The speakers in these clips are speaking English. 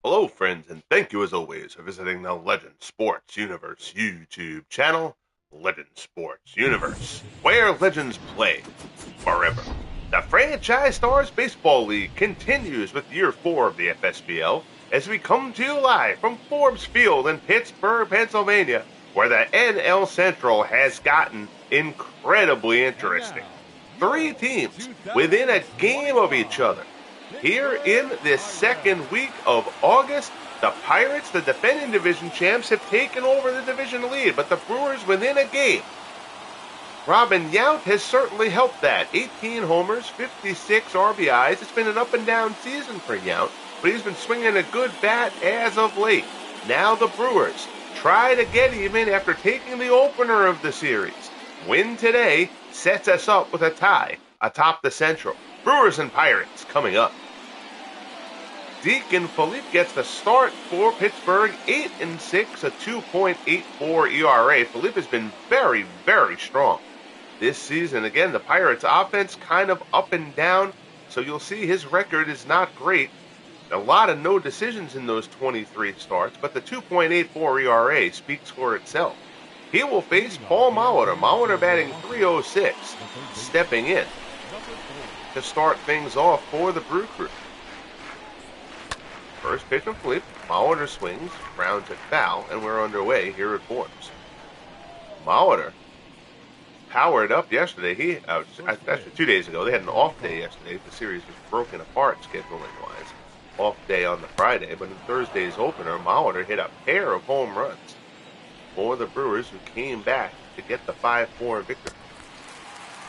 Hello, friends, and thank you as always for visiting the Legend Sports Universe YouTube channel, Legend Sports Universe, where legends play forever. The Franchise Stars Baseball League continues with year 4 of the FSBL as we come to you live from Forbes Field in Pittsburgh, Pennsylvania, where the NL Central has gotten incredibly interesting. 3 teams within a game of each other. Here in this second week of August, the Pirates, the defending division champs, have taken over the division lead, but the Brewers within a game. Robin Yount has certainly helped that. 18 homers, 56 RBIs. It's been an up and down season for Yount, but he's been swinging a good bat as of late. Now the Brewers try to get even after taking the opener of the series. Win today sets us up with a tie atop the Central. Brewers and Pirates coming up. Deacon Phillippe gets the start for Pittsburgh, 8-6, a 2.84 ERA. Phillippe has been very, very strong this season. Again, the Pirates' offense kind of up and down, so you'll see his record is not great. A lot of no decisions in those 23 starts, but the 2.84 ERA speaks for itself. He will face Paul Molitor. Molitor batting .306, stepping in to start things off for the Brew Crew. First pitch from Phillippe. Molitor swings, rounds it foul, and we're underway here at Forbes. Molitor powered up yesterday. Actually 2 days ago. They had an off day yesterday. The series was broken apart scheduling-wise. Off day on the Friday, but in Thursday's opener, Molitor hit a pair of home runs for the Brewers, who came back to get the 5-4 victory.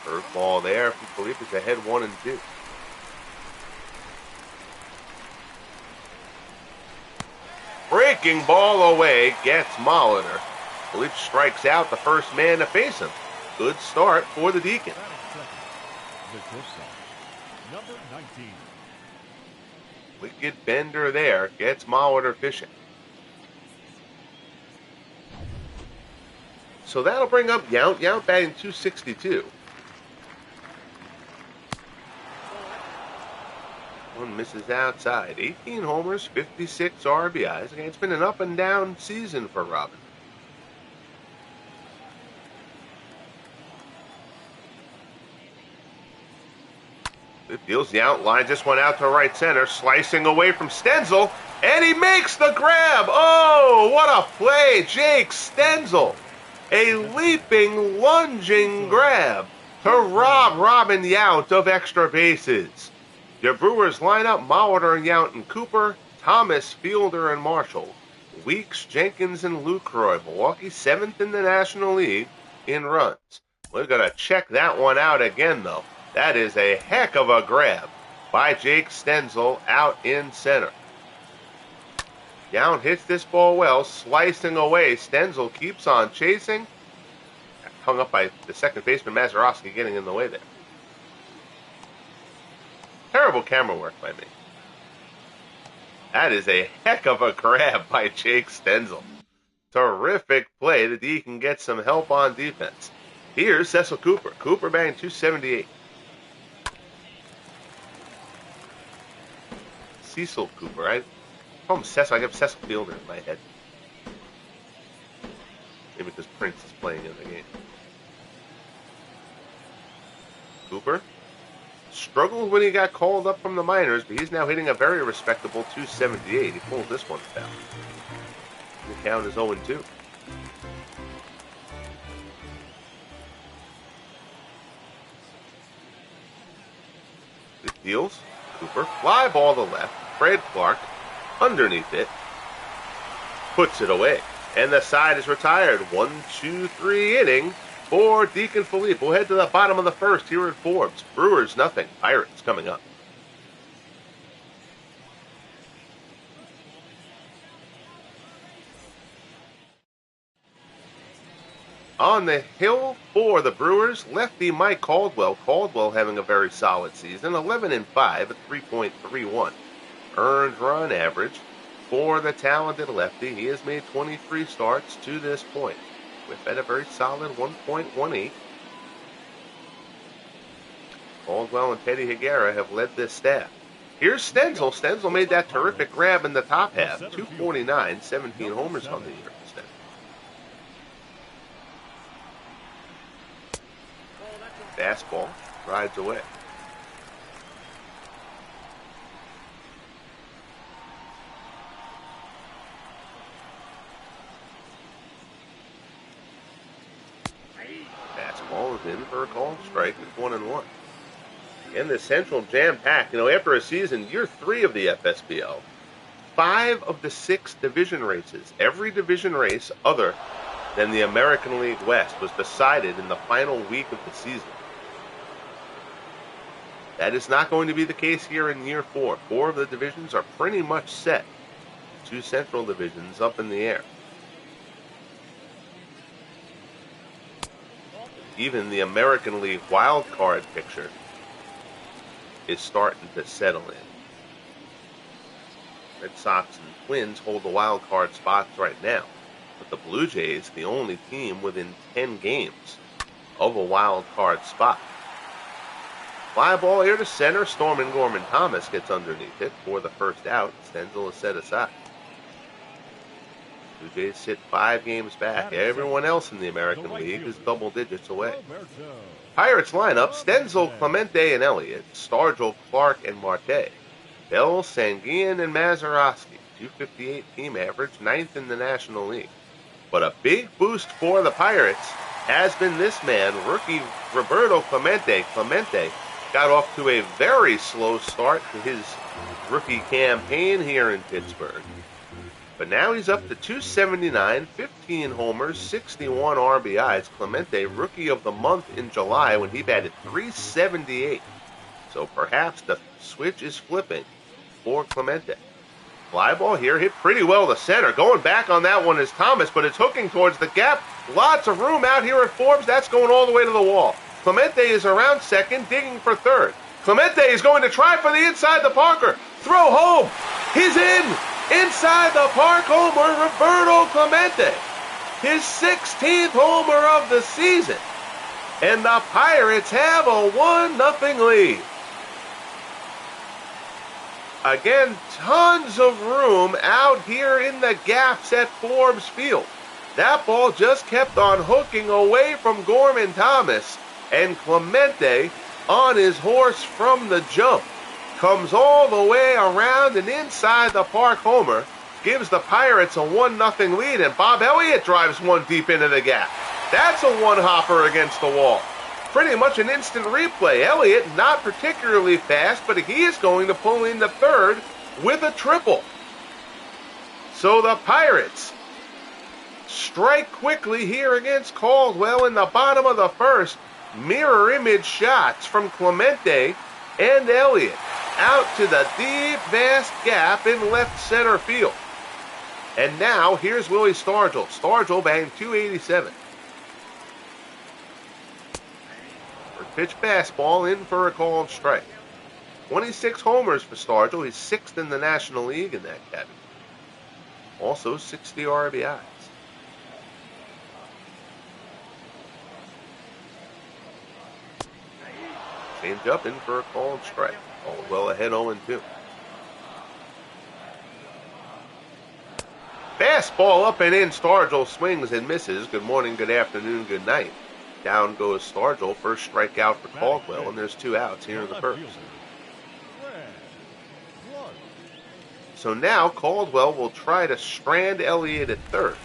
First ball there from Phillippe is ahead 1-2. Breaking ball away gets Molitor. Phillippe strikes out the first man to face him. Good start for the Deacon. Number 19. Wicked bender there gets Molitor fishing. So that'll bring up Yount. Yount batting .262. One misses outside. 18 homers, 56 RBIs. Again, it's been an up and down season for Robin. It deals Yount, lines this one out to right center, slicing away from Stenzel, and he makes the grab. Oh, what a play, Jake Stenzel. A leaping, lunging grab to rob Robin Yount of extra bases. The Brewers line up Molitor, Yount, and Cooper, Thomas, Fielder, and Marshall, Weeks, Jenkins, and Lucroy. Milwaukee 7th in the National League in runs. We're going to check that one out again, though. That is a heck of a grab by Jake Stenzel out in center. Yount hits this ball well, slicing away. Stenzel keeps on chasing. Hung up by the second baseman, Mazeroski, getting in the way there. Terrible camera work by me. That is a heck of a grab by Jake Stenzel. Terrific play. The D can get some help on defense. Here's Cecil Cooper. Cooper batting .278. Cecil Cooper. I call him Cecil. I have Cecil Fielder in my head. Maybe because Prince is playing in the game. Cooper struggled when he got called up from the minors, but he's now hitting a very respectable .278. He pulled this one down. The count is 0-2. It deals. Cooper, fly ball to left. Fred Clark underneath it. Puts it away. And the side is retired. 1-2-3 inning for Deacon Phillippe. We'll head to the bottom of the first here at Forbes. Brewers nothing. Pirates coming up. On the hill for the Brewers, lefty Mike Caldwell. Caldwell having a very solid season. 11-5 at 3.31 earned run average for the talented lefty. He has made 23 starts to this point, with at a very solid 1.18. Caldwell and Teddy Higuera have led this staff. Here's Stenzel. Stenzel made that terrific grab in the top half. 249, 17 homers on the year for Stenzel. Fastball rides away. Fastball is in for a call. Strike. It's 1-1. And the Central jam-packed. After a season, year 3 of the FSBL, 5 of the 6 division races, every division race other than the American League West, was decided in the final week of the season. That is not going to be the case here in year 4. 4 of the divisions are pretty much set. 2 Central divisions up in the air. Even the American League wild card picture is starting to settle in. Red Sox and Twins hold the wild card spots right now, but the Blue Jays, the only team within 10 games of a wild card spot. Fly ball here to center. Stormin Gorman Thomas gets underneath it for the first out. Stenzel is set aside. Blue Jays sit 5 games back. Everyone else in the American League is double digits away. Pirates lineup: Stenzel, Clemente, and Elliott. Stargell, Clark, and Marte. Bell, Sanguin, and Mazeroski. 258 team average, 9th in the National League. But a big boost for the Pirates has been this man, rookie Roberto Clemente. Clemente got off to a very slow start to his rookie campaign here in Pittsburgh. But now he's up to 279, 15 homers, 61 RBIs. Clemente, rookie of the month in July when he batted .378. So perhaps the switch is flipping for Clemente. Fly ball here, hit pretty well to center. Going back on that one is Thomas, but it's hooking towards the gap. Lots of room out here at Forbes. That's going all the way to the wall. Clemente is around second, digging for third. Clemente is going to try for the inside the Parker. Throw home. He's in. Inside the park homer, Roberto Clemente. His 16th homer of the season. And the Pirates have a 1-0 lead. Again, tons of room out here in the gaps at Forbes Field. That ball just kept on hooking away from Gorman Thomas. And Clemente, on his horse from the jump, comes all the way around and inside the park homer, gives the Pirates a 1-0 lead, and Bob Elliott drives one deep into the gap. That's a one-hopper against the wall. Pretty much an instant replay. Elliott, not particularly fast, but he is going to pull into third with a triple. So the Pirates strike quickly here against Caldwell in the bottom of the first. Mirror image shots from Clemente and Elliott out to the deep, vast gap in left center field. And now, here's Willie Stargell. Stargell banged .287. Pitch fastball in for a called strike. 26 homers for Stargell. He's 6th in the National League in that category. Also 60 RBIs. Change up in for a called strike. Caldwell ahead 0-2. Fastball up and in. Stargell swings and misses. Good morning, good afternoon, good night. Down goes Stargell. First strikeout for Caldwell, and there's 2 outs here in the first. So now Caldwell will try to strand Elliott at third.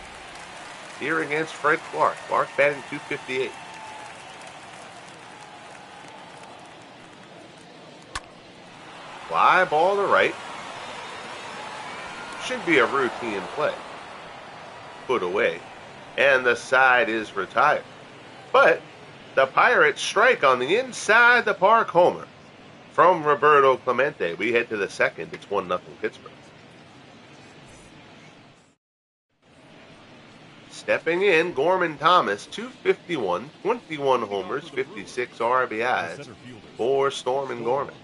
Here against Fred Clark. Clark batting .258. Fly ball to right. Should be a routine play. Put away. And the side is retired. But the Pirates strike on the inside the park homer from Roberto Clemente. We head to the second. It's 1-0 Pittsburgh. Stepping in, Gorman Thomas, .251, 21 homers, 56 RBIs for Stormin Gorman.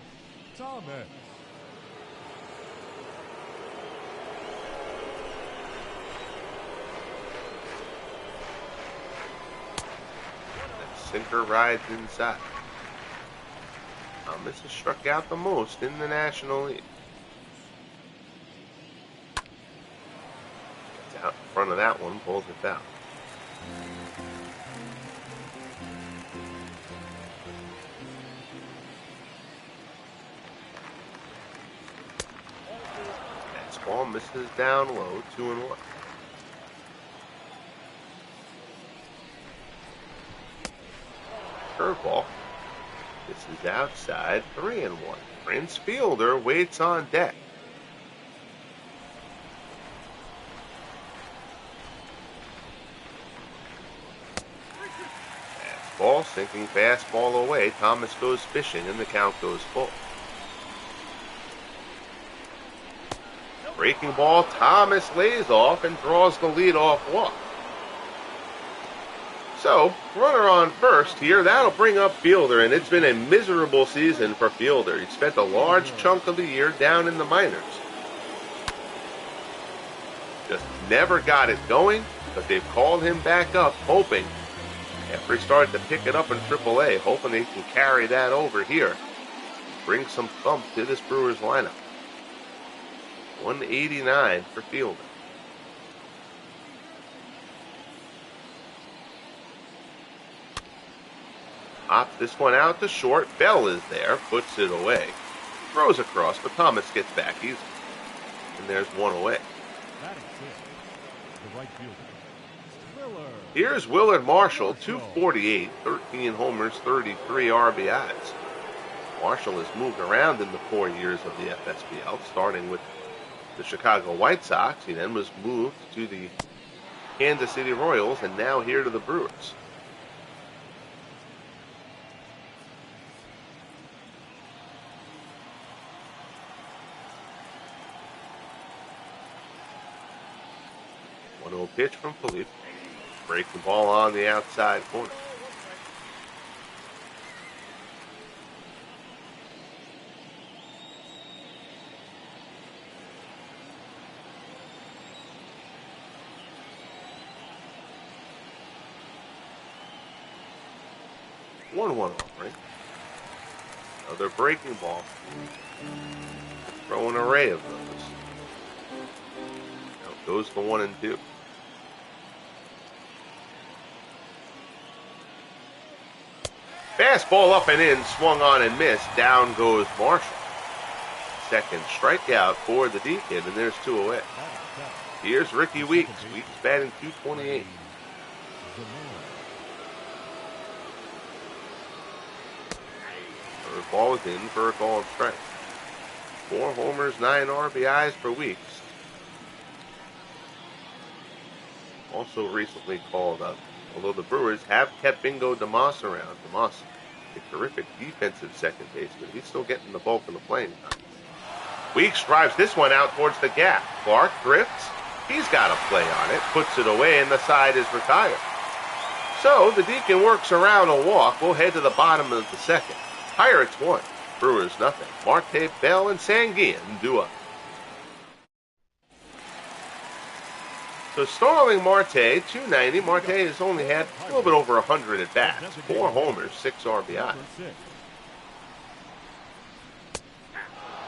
Sinker rides inside. Thomas has struck out the most in the National League. Gets out in front of that one, pulls it down. Fastball misses down low, 2-1. Curveball. This is outside, 3-1. Prince Fielder waits on deck. Fastball, sinking fastball away. Thomas goes fishing and the count goes full. Breaking ball, Thomas lays off and draws the leadoff walk. So, runner on first here, that'll bring up Fielder, and it's been a miserable season for Fielder. He spent a large chunk of the year down in the minors. Just never got it going, but they've called him back up, hoping, after he started to pick it up in AAA, hoping they can carry that over here. Bring some thump to this Brewers lineup. 189 for Fielder. Pops this one out to short. Bell is there, puts it away. Throws across, but Thomas gets back easily. And there's one away. Here's Willard Marshall, 248, 13 homers, 33 RBIs. Marshall has moved around in the 4 years of the FSBL, starting with the Chicago White Sox. He then was moved to the Kansas City Royals, and now here to the Brewers. Pitch from Phillippe. Break the ball on the outside corner. One offering. Another breaking ball. Throw an array of those. Now it goes for 1 and 2. Fastball up and in, swung on and missed. Down goes Marshall. Second strikeout for the Deacon, and there's 2 away. Here's Ricky Weeks. Weeks batting .228. Third ball is in for a called strike. 4 homers, 9 RBIs for Weeks. Also recently called up. Although the Brewers have kept Bingo DeMoss around. DeMoss, a terrific defensive second baseman. He's still getting the bulk of the playing time. Weeks drives this one out towards the gap. Clark drifts. He's got a play on it. Puts it away, and the side is retired. So the Deacon works around a walk. We'll head to the bottom of the second. Pirates 1. Brewers nothing. Marte, Bell, and Sanguillen do up. So Starling Marte, 290. Marte has only had a little bit over 100 at bats. 4 homers, 6 RBI.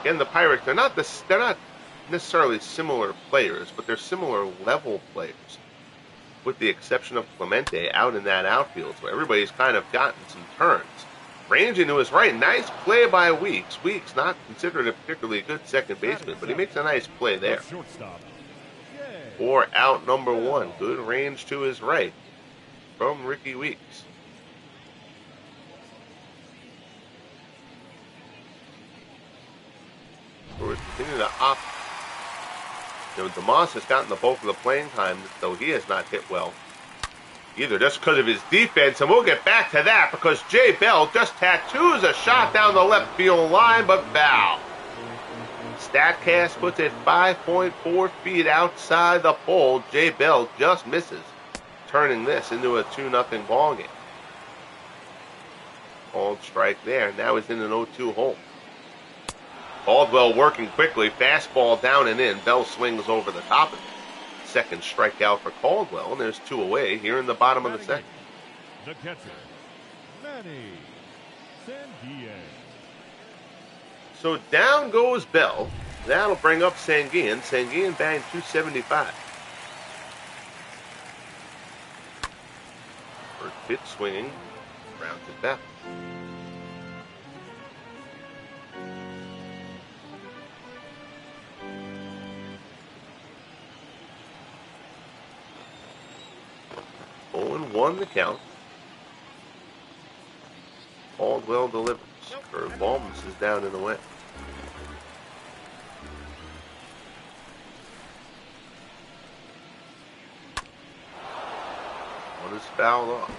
Again, the Pirates, they're not necessarily similar players, but they're similar level players. With the exception of Clemente out in that outfield, so everybody's kind of gotten some turns. Ranging to his right, nice play by Weeks. Weeks not considered a particularly good second baseman, but he makes a nice play there. For out number 1. Good range to his right from Ricky Weeks. Brewers continue to opt. DeMoss has gotten the bulk of the playing time, though he has not hit well either, just because of his defense. And we'll get back to that because Jay Bell just tattoos a shot down the left field line, but foul. StatCast puts it 5.4 feet outside the pole. Jay Bell just misses, turning this into a 2-0 ball game. Called strike there. Now he's in an 0-2 hole. Caldwell working quickly. Fastball down and in. Bell swings over the top of it. Second strikeout for Caldwell, and there's 2 away here in the bottom of the second. The catcher, Manny Sanguillen. So down goes Bell. That'll bring up Sanguin. Sanguin banged 275. First pitch swinging. Rounds it back. And 1 the count. Caldwell delivers. Curveball misses down and away. One is fouled off.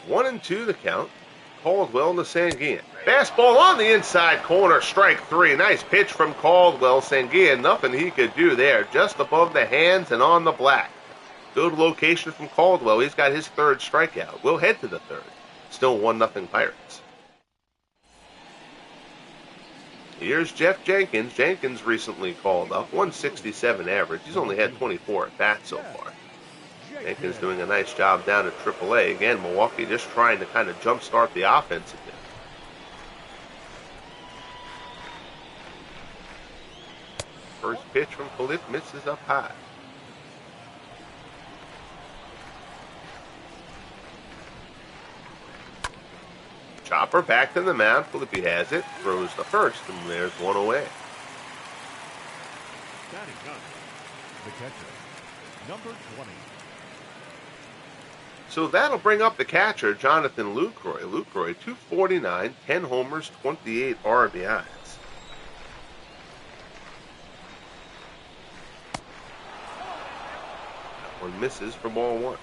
1-2 the count. Caldwell to Sanguin. Fastball on the inside corner, strike 3. Nice pitch from Caldwell. Sanguin, nothing he could do there. Just above the hands and on the black. Good location from Caldwell. He's got his 3rd strikeout. We'll head to the 3rd. Still 1-0 Pirates. Here's Jeff Jenkins. Jenkins recently called up. 167 average. He's only had 24 at bats so far. Jenkins doing a nice job down at AAA. Again, Milwaukee just trying to kind of jumpstart the offense again. First pitch from Phillippe misses up high. Chopper back to the mound. Phillippe has it. Throws the first, and there's 1 away. Batting ninth, the catcher, number 20. So that'll bring up the catcher, Jonathan Lucroy. Lucroy, 249, 10 homers, 28 RBIs. That one misses for ball 1.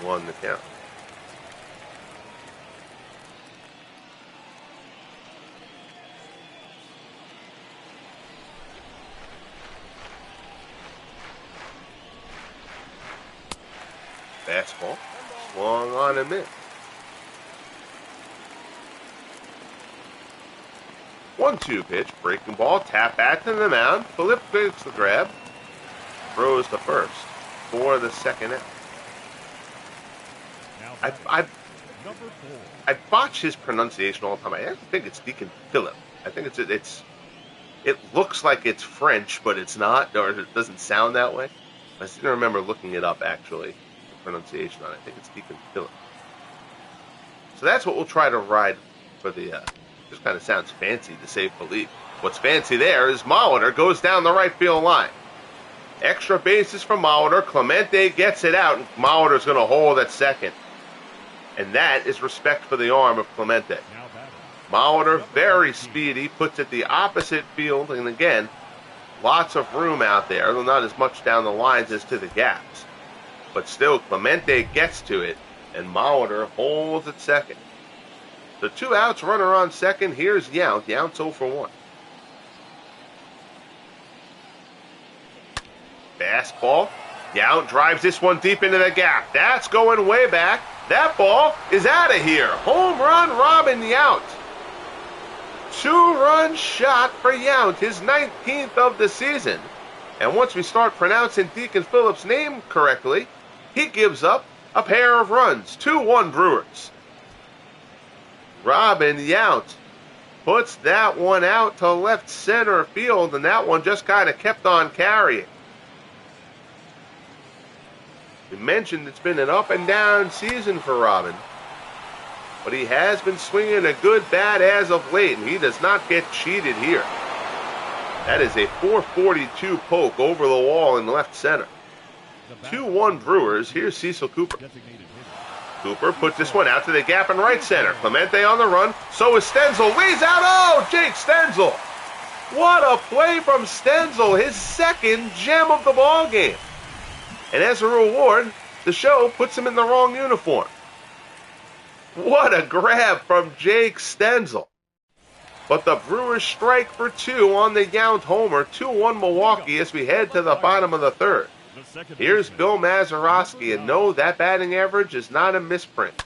One the count. Fastball, swung on and missed. 1-2 pitch, breaking ball, tap back to the mound. Phillippe takes the grab, throws the first for the second out. I botch his pronunciation all the time. I actually think it's Deacon Phillippe. I think it looks like it's French, but it's not, or it doesn't sound that way. I still remember looking it up, actually, the pronunciation on it. I think it's Deacon Phillippe. So that's what we'll try to ride for the, just kind of sounds fancy to say Phillippe. What's fancy there is Molitor goes down the right field line. Extra bases for Molitor. Clemente gets it out, and Molitor's going to hold at second. And that is respect for the arm of Clemente. Molitor, very speedy, puts it the opposite field, and again, lots of room out there, though not as much down the lines as to the gaps. But still, Clemente gets to it, and Molitor holds at second. So 2 outs, runner on second. Here's Yount. Yount's 0 for 1. Fastball. Yount drives this one deep into the gap. That's going way back. That ball is out of here. Home run, Robin Yount. 2-run shot for Yount, his 19th of the season. And once we start pronouncing Deacon Phillippe's name correctly, he gives up a pair of runs. 2-1 Brewers. Robin Yount puts that one out to left center field, and that one just kind of kept on carrying. We mentioned it's been an up and down season for Robin, but he has been swinging a good bat as of late, and he does not get cheated here. That is a 442 poke over the wall in left center. 2-1 Brewers. Here's Cecil Cooper. Cooper puts this one out to the gap in right center. Clemente on the run. So is Stenzel. Leads out. Oh, Jake Stenzel. What a play from Stenzel. His second gem of the ball game. And as a reward, the show puts him in the wrong uniform. What a grab from Jake Stenzel. But the Brewers strike for 2 on the Yount homer. 2-1 Milwaukee as we head to the bottom of the 3rd. Here's Bill Mazeroski, and no, that batting average is not a misprint.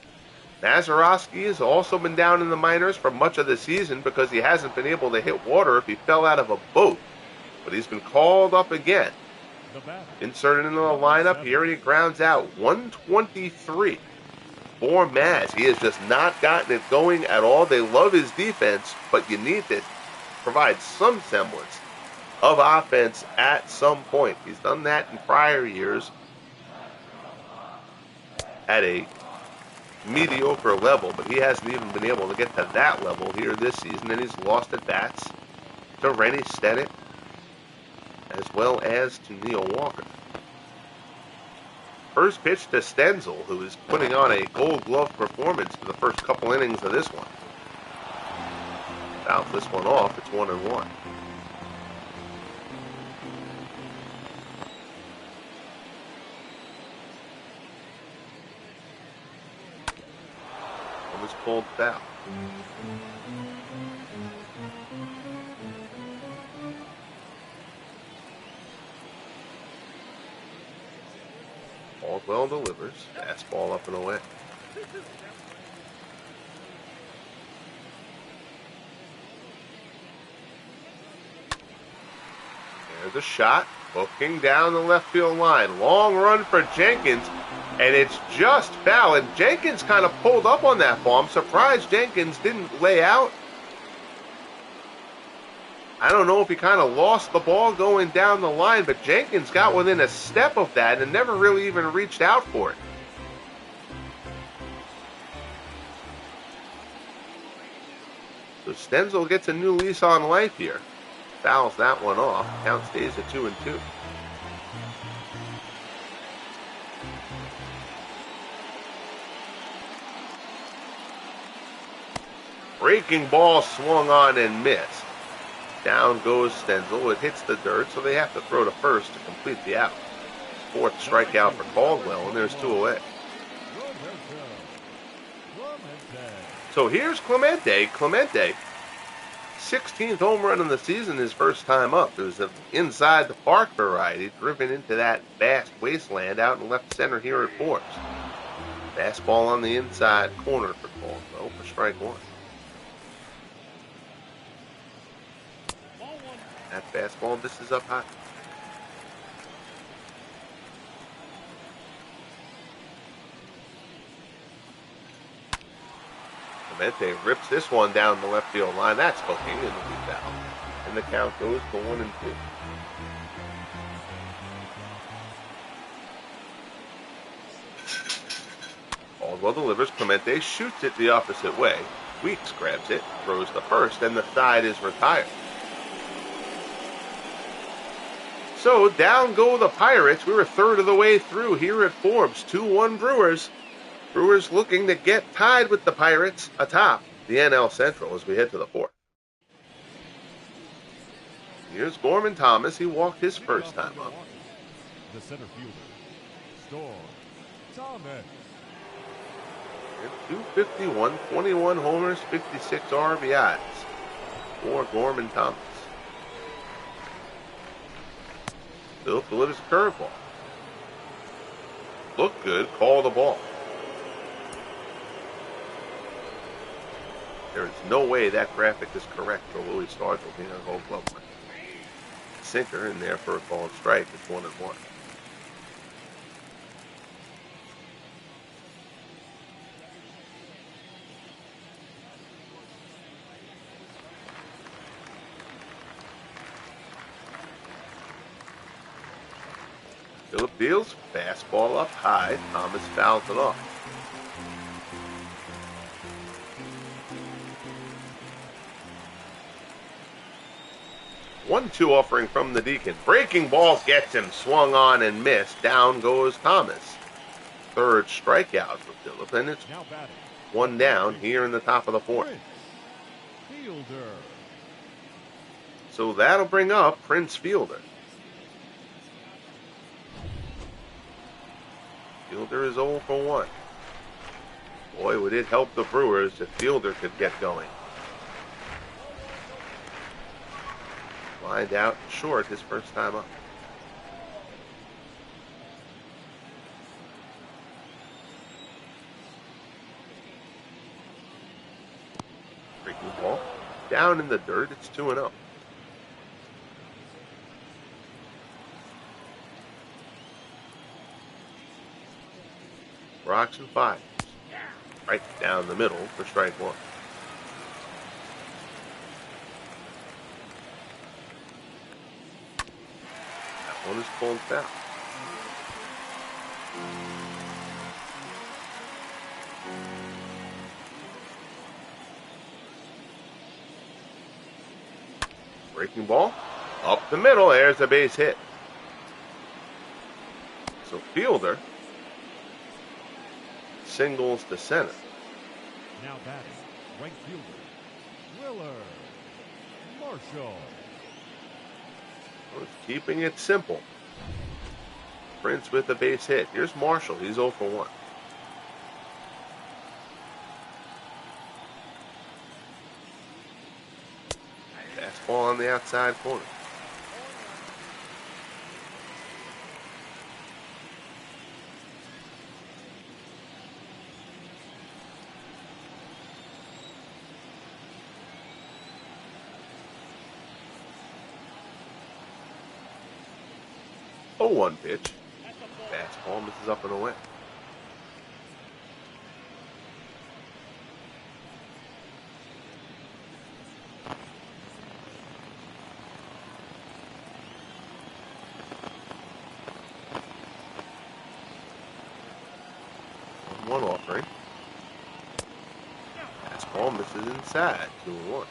Mazeroski has also been down in the minors for much of the season because he hasn't been able to hit water if he fell out of a boat. But he's been called up again. Inserted into the lineup here, and he grounds out 123 for Maz. He has just not gotten it going at all. They love his defense, but you need to provide some semblance of offense at some point. He's done that in prior years at a mediocre level, but he hasn't even been able to get to that level here this season, and he's lost at bats to Rennie Stennett as well as to Neil Walker. First pitch to Stenzel, who is putting on a Gold Glove performance for the first couple innings of this one. Fouls this one off. It's 1-1. One was pulled foul. Caldwell delivers. Fastball up and away. There's a shot. Hooking down the left field line. Long run for Jenkins. And it's just foul. And Jenkins kind of pulled up on that ball. I'm surprised Jenkins didn't lay out. I don't know if he kind of lost the ball going down the line, but Jenkins got within a step of that and never really even reached out for it. So Stenzel gets a new lease on life here. Fouls that one off. Count stays at 2-2. Breaking ball swung on and missed. Down goes Stenzel. It hits the dirt, so they have to throw to first to complete the out. Fourth strikeout for Caldwell, and there's 2 away. So here's Clemente. Clemente, 16th home run of the season, his first time up. It was an inside the park variety, driven into that vast wasteland out in left center here at Forbes. Fastball on the inside corner for Caldwell for strike one. That fastball misses up high. Clemente rips this one down the left field line. That's hooking and it'll be foul. And the count goes to 1-2. Caldwell delivers. Clemente shoots it the opposite way. Weeks grabs it, throws the first, and the side is retired. So down go the Pirates. We were a third of the way through here at Forbes. 2-1 Brewers. Brewers looking to get tied with the Pirates atop the NL Central as we head to the fourth. Here's Gorman Thomas. He walked his first time up. The center fielder, Storm Thomas. 251, 21 homers, 56 RBIs for Gorman Thomas. Phillippe delivers a curveball. Look good, call the ball. There is no way that graphic is correct for Louis Stargell being a Gold Glove winner. Sinker in there for a called strike. It's 1-1. Phillippe deals, fastball up high. Thomas fouls it off. One-two offering from the Deacon. Breaking ball gets him, swung on and missed. Down goes Thomas. Third strikeout for Phillippe, and it's one down here in the top of the fourth. Fielder. So that'll bring up Prince Fielder. Fielder is 0 for 1. Boy, would it help the Brewers if Fielder could get going. Lined out short his first time up. Breaking ball. Down in the dirt, it's 2-0. rocks and fires. Right down the middle for strike one. That one is pulled foul. Breaking ball. Up the middle. There's a base hit. So fielder singles to center. Now batting, right fielder, Willard Marshall. Keeping it simple. Prince with a base hit. Here's Marshall. He's 0 for 1. Fastball on the outside corner. Oh, 1 pitch. Fastball misses up and away. One offering. Fastball misses inside. 2-1.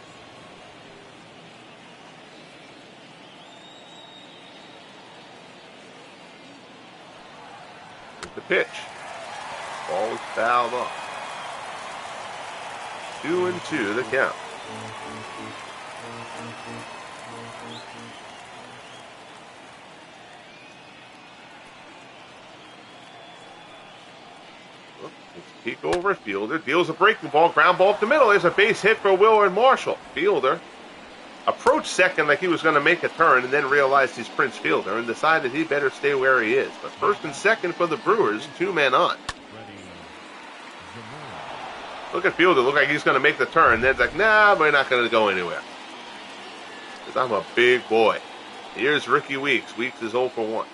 The pitch. Ball is fouled off. 2-2 the count. Let's peek over. Fielder deals a breaking ball. Ground ball up the middle. There's a base hit for Willard Marshall. Fielder approached second like he was going to make a turn and then realized he's Prince Fielder and decided he better stay where he is. But first and second for the Brewers, 2 men on. Look at Fielder. Look like he's going to make the turn. Then it's like, nah, we're not going to go anywhere. Because I'm a big boy. Here's Ricky Weeks. Weeks is 0 for 1.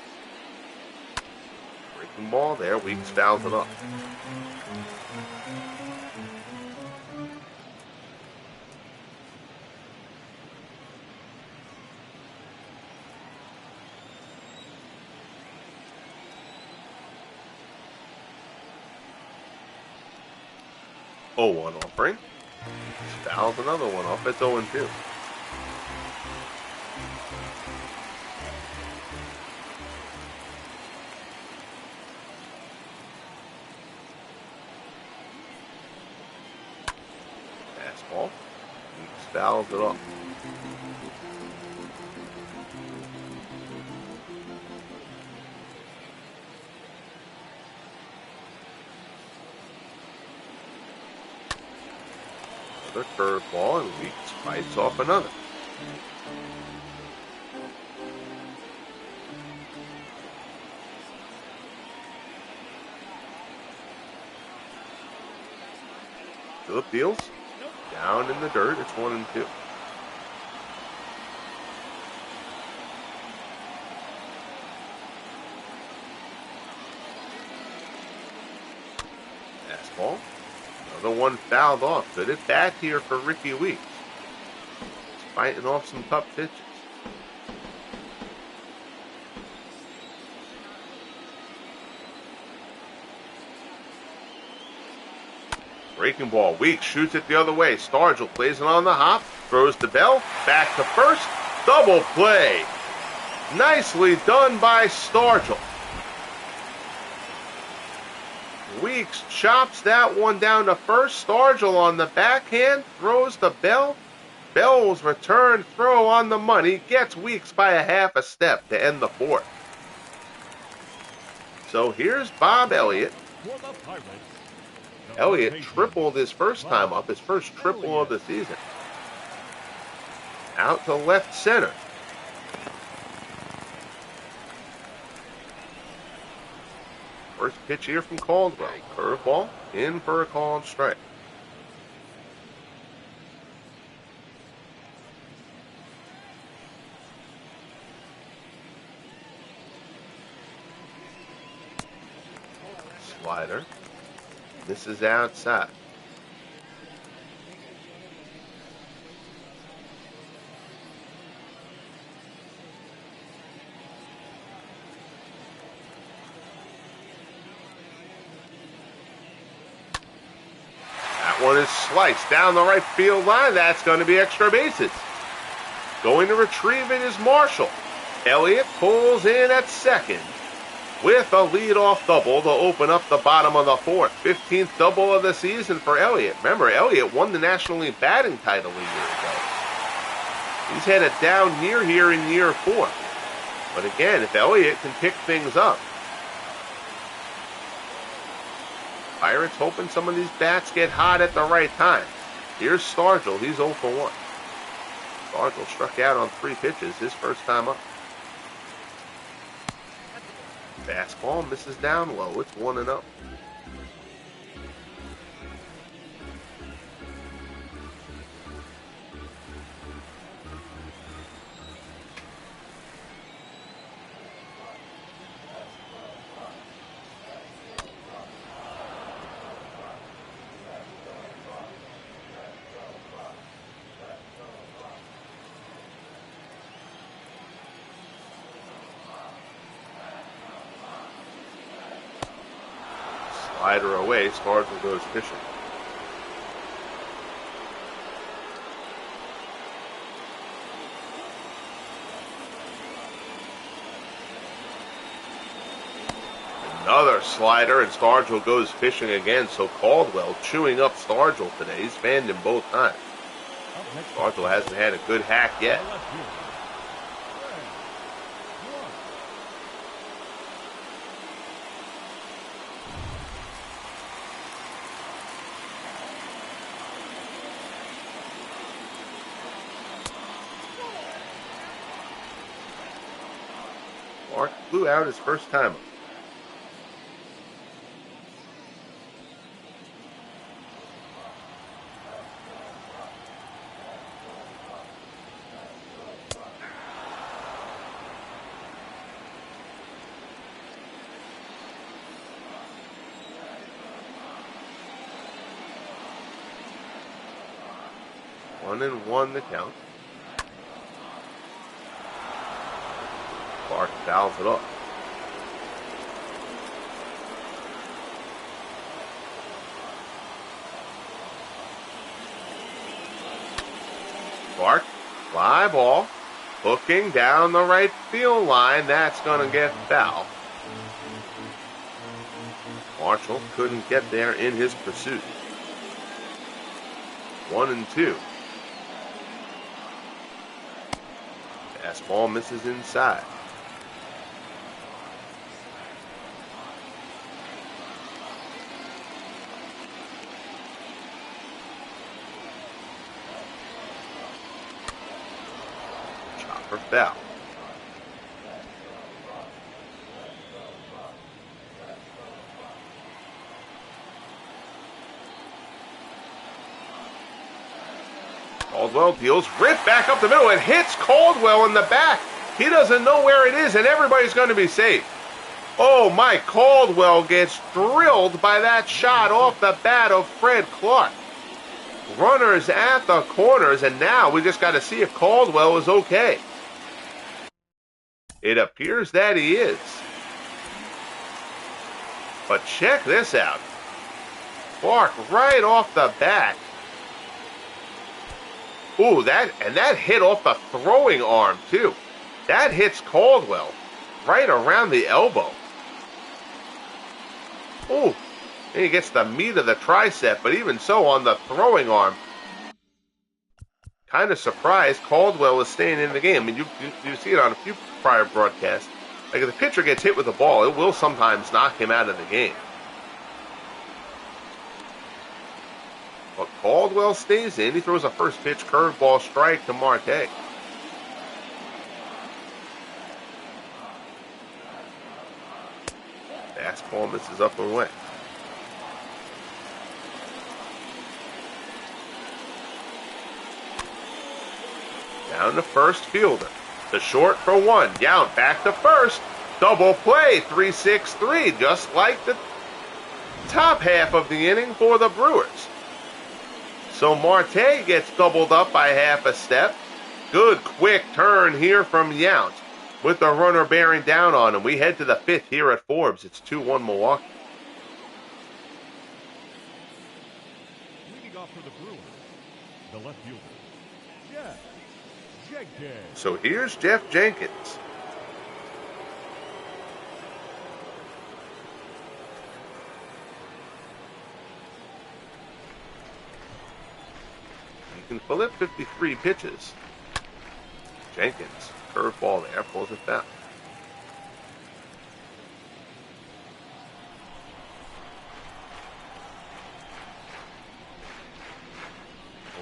Breaking ball there. Weeks fouls it up. Oh, 1 offering. Fouls another one off. It's 0-2. Fastball. He fouls it off. Another curveball, and Weeks fights off another. Phillippe deals. Down in the dirt. It's 1-2. Fastball. Another one fouled off. Good at bat here for Ricky Weeks. He's fighting off some tough pitches. Breaking ball. Weeks shoots it the other way. Stargell plays it on the hop. Throws to Bell. Back to first. Double play. Nicely done by Stargell. Weeks chops that one down to first. Stargell on the backhand. Throws to Bell. Bell's return throw on the money. Gets Weeks by a half a step to end the fourth. So here's Bob Elliott. Elliott tripled his first time up, his first triple of the season. Out to left center. First pitch here from Caldwell. Curveball, in for a called strike. Slider. Misses outside. That one is sliced down the right field line. That's going to be extra bases. Going to retrieve it is Marshall. Elliott pulls in at second with a leadoff double to open up the bottom of the fourth. 15th double of the season for Elliott. Remember, Elliott won the National League batting title a year ago. He's headed down near here in year 4. But again, if Elliott can pick things up, Pirates hoping some of these bats get hot at the right time. Here's Stargell. He's 0 for 1. Stargell struck out on 3 pitches his first time up. Fastball misses down low. It's 1-0. Slider away, Stargell goes fishing. Another slider, and Stargell goes fishing again. So Caldwell chewing up Stargell today. He's fanned him both times. Caldwell hasn't had a good hack yet. Mark flew out his first time up. One and one the count. Clark fouls it up. Clark, fly ball, hooking down the right field line. That's going to get foul. Marshall couldn't get there in his pursuit. 1-2. Fastball misses inside. Chopper foul. Caldwell deals rip back up the middle and hits Caldwell in the back. He doesn't know where it is, and everybody's going to be safe. Oh, my, Caldwell gets drilled by that shot off the bat of Fred Clark. Runners at the corners, and now we just got to see if Caldwell is okay. It appears that he is. But check this out. Clark right off the bat. Ooh, that hit off the throwing arm, too. That hits Caldwell right around the elbow. Ooh, and he gets the meat of the tricep, but even so, on the throwing arm, kind of surprised Caldwell is staying in the game. I mean, you see it on a few prior broadcasts. Like, if the pitcher gets hit with the ball, it will sometimes knock him out of the game. But Caldwell stays in. He throws a first pitch curveball strike to Marte. Fastball misses up and away. Down to first fielder. The short for one. Down back to first. Double play. 3-6-3. Just like the top half of the inning for the Brewers. So Marte gets doubled up by half a step. Good quick turn here from Yount with the runner bearing down on him. We head to the fifth here at Forbes. It's 2-1 Milwaukee. Leading off for the Brewers, the left fielder, Jeff Jenkins. So here's Jeff Jenkins. Phillippe 53 pitches. Jenkins, curveball there, pulls it down.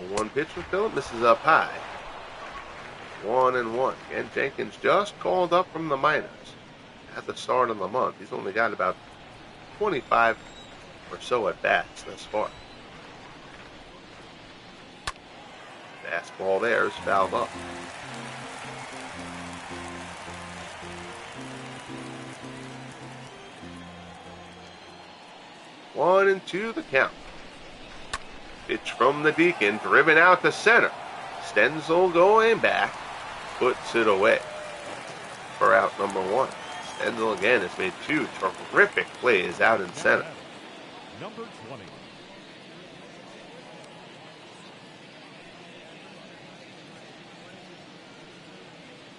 One pitch from Phillippe, misses up high. 1-1. And Jenkins just called up from the minors at the start of the month. He's only got about 25 or so at bats thus far. Fastball there is fouled up. One and two the count. Pitch from the Deacon, driven out to center. Stenzel going back, puts it away for out number one. Stenzel again has made two terrific plays out in center. Number 20.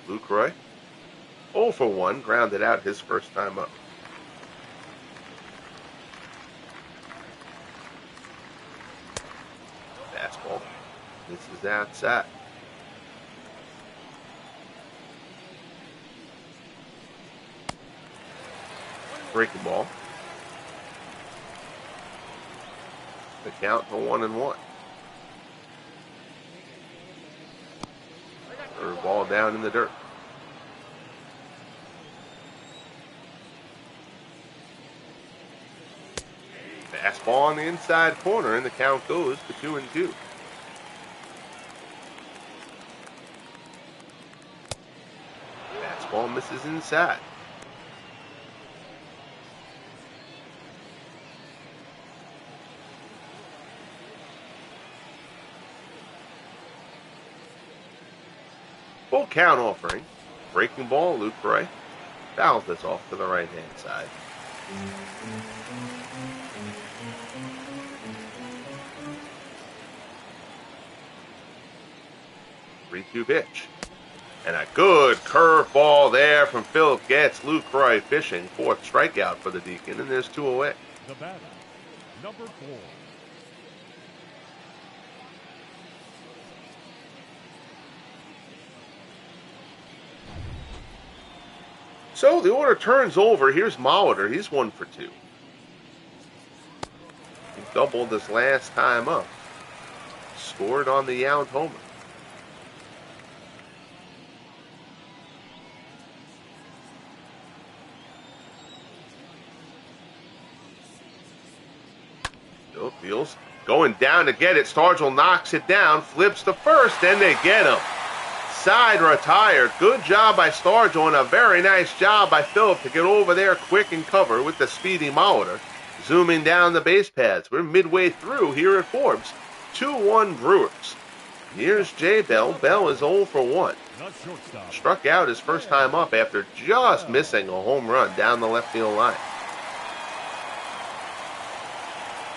Lucroy, 0 for 1, grounded out his first time up. Fastball. This is outside. Breaking ball. The count to 1-1. Third ball down in the dirt. Fastball on the inside corner, and the count goes to 2-2. Fastball misses inside. Full count offering. Breaking ball, Lucroy fouls this off to the right-hand side. 3-2 pitch. And a good curveball there from Phillippe gets Lucroy fishing. Fourth strikeout for the Deacon, and there's two away. The batter, number 4. So the order turns over. Here's Molitor. He's 1 for 2. He doubled his last time up. Scored on the Yount homer. Fields going down to get it. Stargell knocks it down, flips to first, and they get him. Side retired. Good job by Stargell, and a very nice job by Phillippe to get over there quick and cover with the speedy Molitor. Zooming down the base paths. We're midway through here at Forbes. 2-1 Brewers. Here's Jay Bell. Bell is 0 for 1. Struck out his first time up after just missing a home run down the left field line.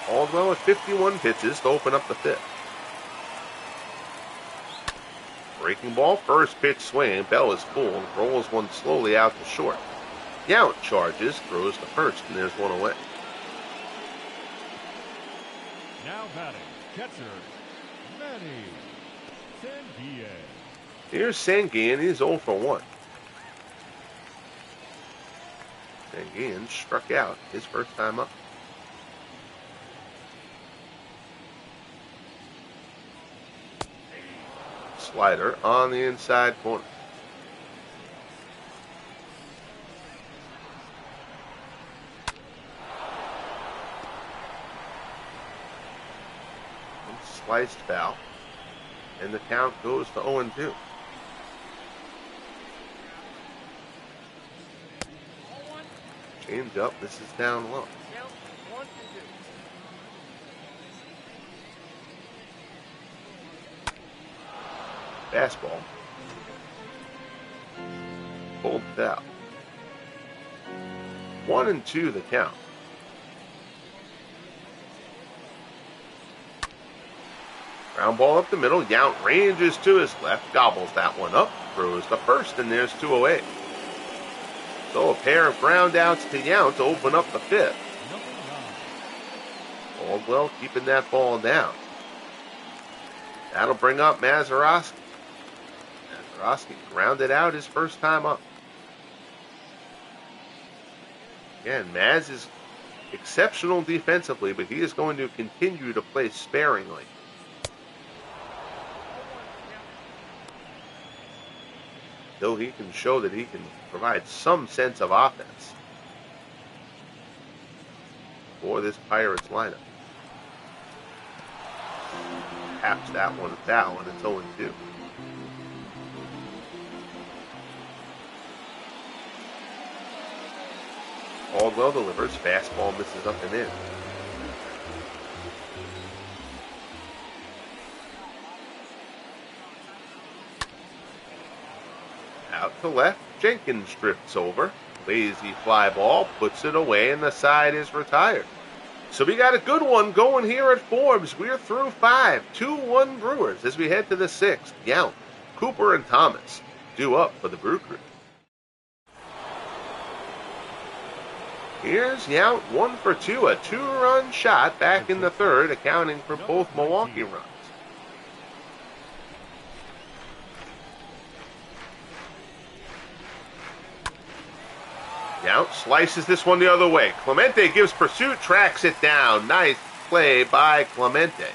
Caldwell with 51 pitches to open up the fifth. Breaking ball, first pitch swinging. Bell is full, rolls one slowly out to short. Yount charges, throws to first, and there's one away. Now batting, catcher, Manny Sanguillen. Here's Sanguillen, he's 0 for 1. Sanguillen struck out his first time up. Slider on the inside corner. And sliced foul. And the count goes to 0-2. Change up. This is down low. Fastball. Pulled out. 1-2 the count. Ground ball up the middle. Yount ranges to his left, gobbles that one up, throws the first, and there's 2 away. So a pair of ground outs to Yount to open up the 5th. Caldwell keeping that ball down. That'll bring up Mazeroski. Mazeroski grounded out his first time up. Again, Maz is exceptional defensively, but he is going to continue to play sparingly. Though he can show that he can provide some sense of offense for this Pirates lineup. Taps that one foul, and it's 0-2. Caldwell delivers. Fastball misses up and in. Out to left. Jenkins drifts over. Lazy fly ball. Puts it away, and the side is retired. So we got a good one going here at Forbes. We're through 5. 2-1 Brewers as we head to the 6th. Yount, Cooper, and Thomas due up for the Brew Crew. Here's Yount, 1 for 2, a 2-run shot back in the 3rd, accounting for both Milwaukee runs. Yount slices this one the other way. Clemente gives pursuit, tracks it down. Nice play by Clemente.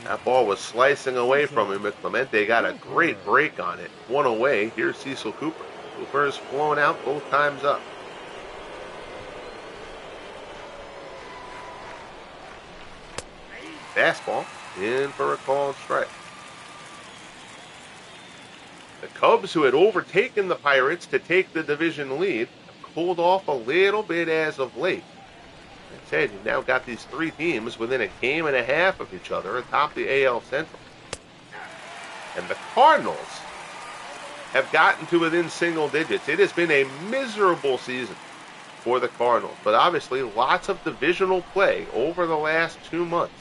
That ball was slicing away from him, but Clemente got a great break on it. 1 away. Here's Cecil Cooper. Cooper is flown out both times up. Fastball in for a called strike. The Cubs, who had overtaken the Pirates to take the division lead, have cooled off a little bit as of late. Like I said, you've now got these 3 teams within a game and a half of each other atop the AL Central. And the Cardinals have gotten to within single digits. It has been a miserable season for the Cardinals, but obviously lots of divisional play over the last 2 months.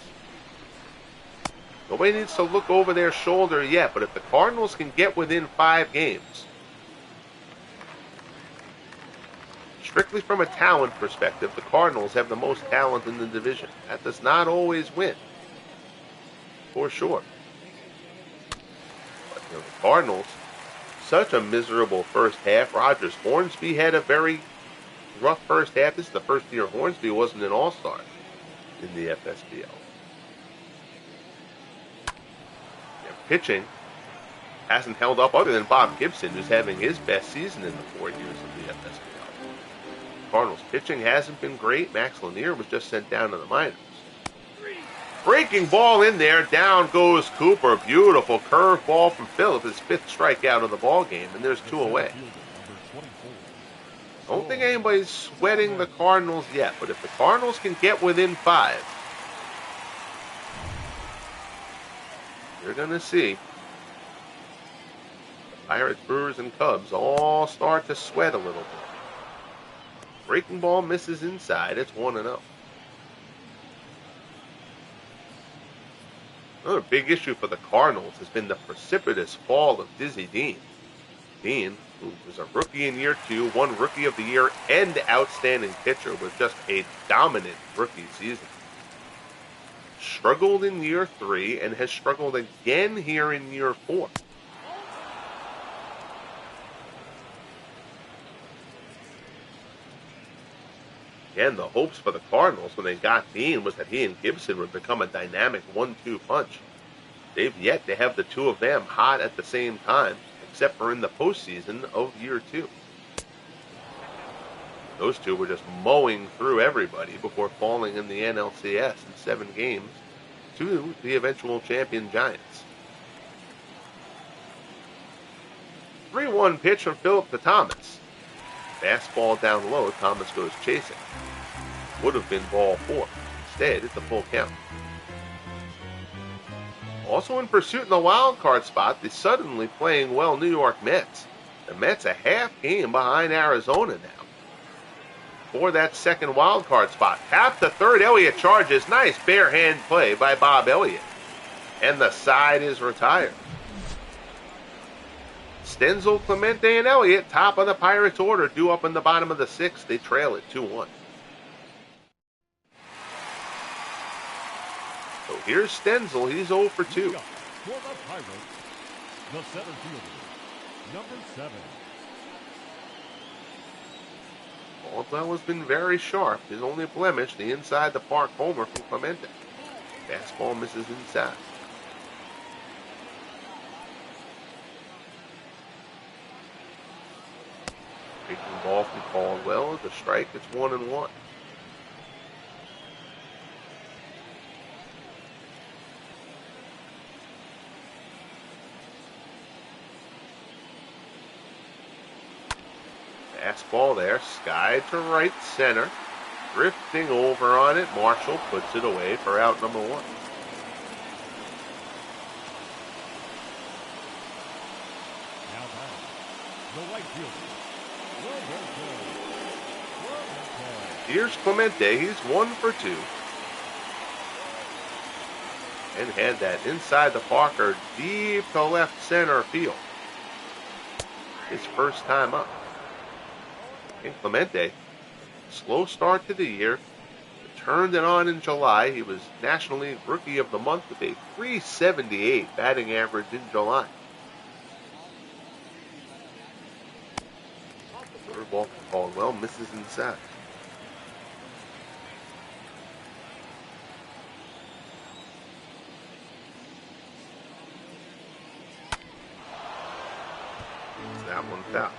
Nobody needs to look over their shoulder yet, but if the Cardinals can get within 5 games, strictly from a talent perspective, the Cardinals have the most talent in the division. That does not always win, for sure. But the Cardinals, such a miserable first half. Rogers, Hornsby had a very rough first half. This is the first year Hornsby wasn't an all-star in the FSBL. Pitching hasn't held up other than Bob Gibson, who's having his best season in the 4 years of the FSBL. Cardinals pitching hasn't been great. Max Lanier was just sent down to the minors. Breaking ball in there. Down goes Cooper. Beautiful curve ball from Phillippe, his 5th strikeout of the ball game, and there's 2 away. Don't think anybody's sweating the Cardinals yet, but if the Cardinals can get within 5, you're going to see the Pirates, Brewers, and Cubs all start to sweat a little bit. Breaking ball misses inside. It's 1-0. Another big issue for the Cardinals has been the precipitous fall of Dizzy Dean. Dean, who was a rookie in year 2, won Rookie of the Year and Outstanding Pitcher with just a dominant rookie season. Struggled in year 3 and has struggled again here in year 4. Again, the hopes for the Cardinals when they got Dean was that he and Gibson would become a dynamic 1-2 punch. They've yet to have the 2 of them hot at the same time, except for in the postseason of year 2. Those 2 were just mowing through everybody before falling in the NLCS in 7 games to the eventual champion Giants. 3-1 pitch from Phillippe to Thomas. Fastball down low. Thomas goes chasing. Would have been ball 4. Instead, it's a full count. Also in pursuit in the wild card spot, the suddenly playing well New York Mets. The Mets a half game behind Arizona now. For that second wild card spot. Tap to third. Elliott charges. Nice bare hand play by Bob Elliott. And the side is retired. Stenzel, Clemente, and Elliott, top of the Pirates order, due up in the bottom of the 6th. They trail it 2-1. So here's Stenzel. He's 0 for 2. For the Pirates, the center fielder, number 7. Caldwell has been very sharp. His only blemish, the inside the park homer from Clemente. Fastball misses inside. Breaking ball from Caldwell. The strike, it's 1-1. Fastball there, sky to right center. Drifting over on it, Marshall puts it away for out number 1. Now back, the right fielder. Here's Clemente, he's 1 for 2. And had that inside the Parker deep to left center field. His first time up. And Clemente, slow start to the year, turned it on in July. He was National League Rookie of the Month with a .378 batting average in July. Third ball from Caldwell, misses inside. That one foul.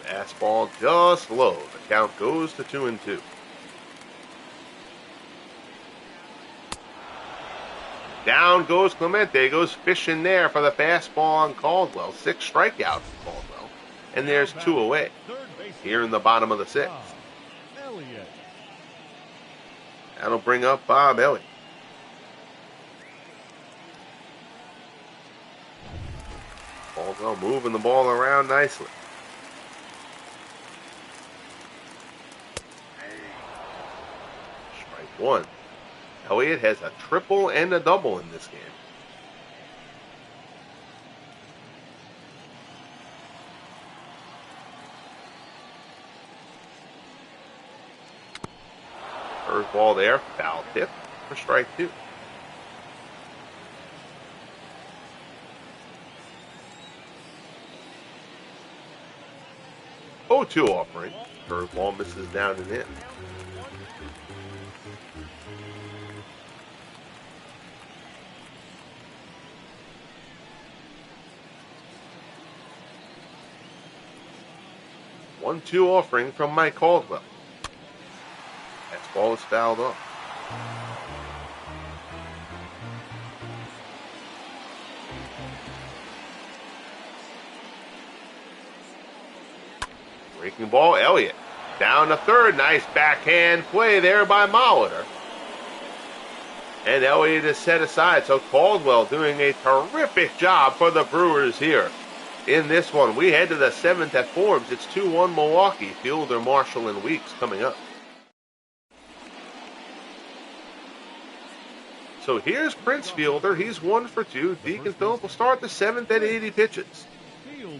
Fastball just low. The count goes to 2-2. Down goes Clemente. Goes fishing there for the fastball on Caldwell. 6 strikeouts for Caldwell. And there's 2 away. Here in the bottom of the 6th. That'll bring up Bob Elliott. Caldwell moving the ball around nicely. Strike 1. Elliott has a triple and a double in this game. Curveball there, foul tip for strike 2. Oh, 2 offering. Curveball misses down and in. One, 2 offering from Mike Caldwell. That ball is fouled off. Breaking ball, Elliott. Down to third. Nice backhand play there by Molitor. And Elliott is set aside. So Caldwell doing a terrific job for the Brewers here. In this one, we head to the 7th at Forbes. It's 2-1 Milwaukee. Fielder, Marshall, and Weeks coming up. So here's Prince Fielder. He's 1 for 2. Deacon Phillippe will start the 7th at 80 pitches. Fielder.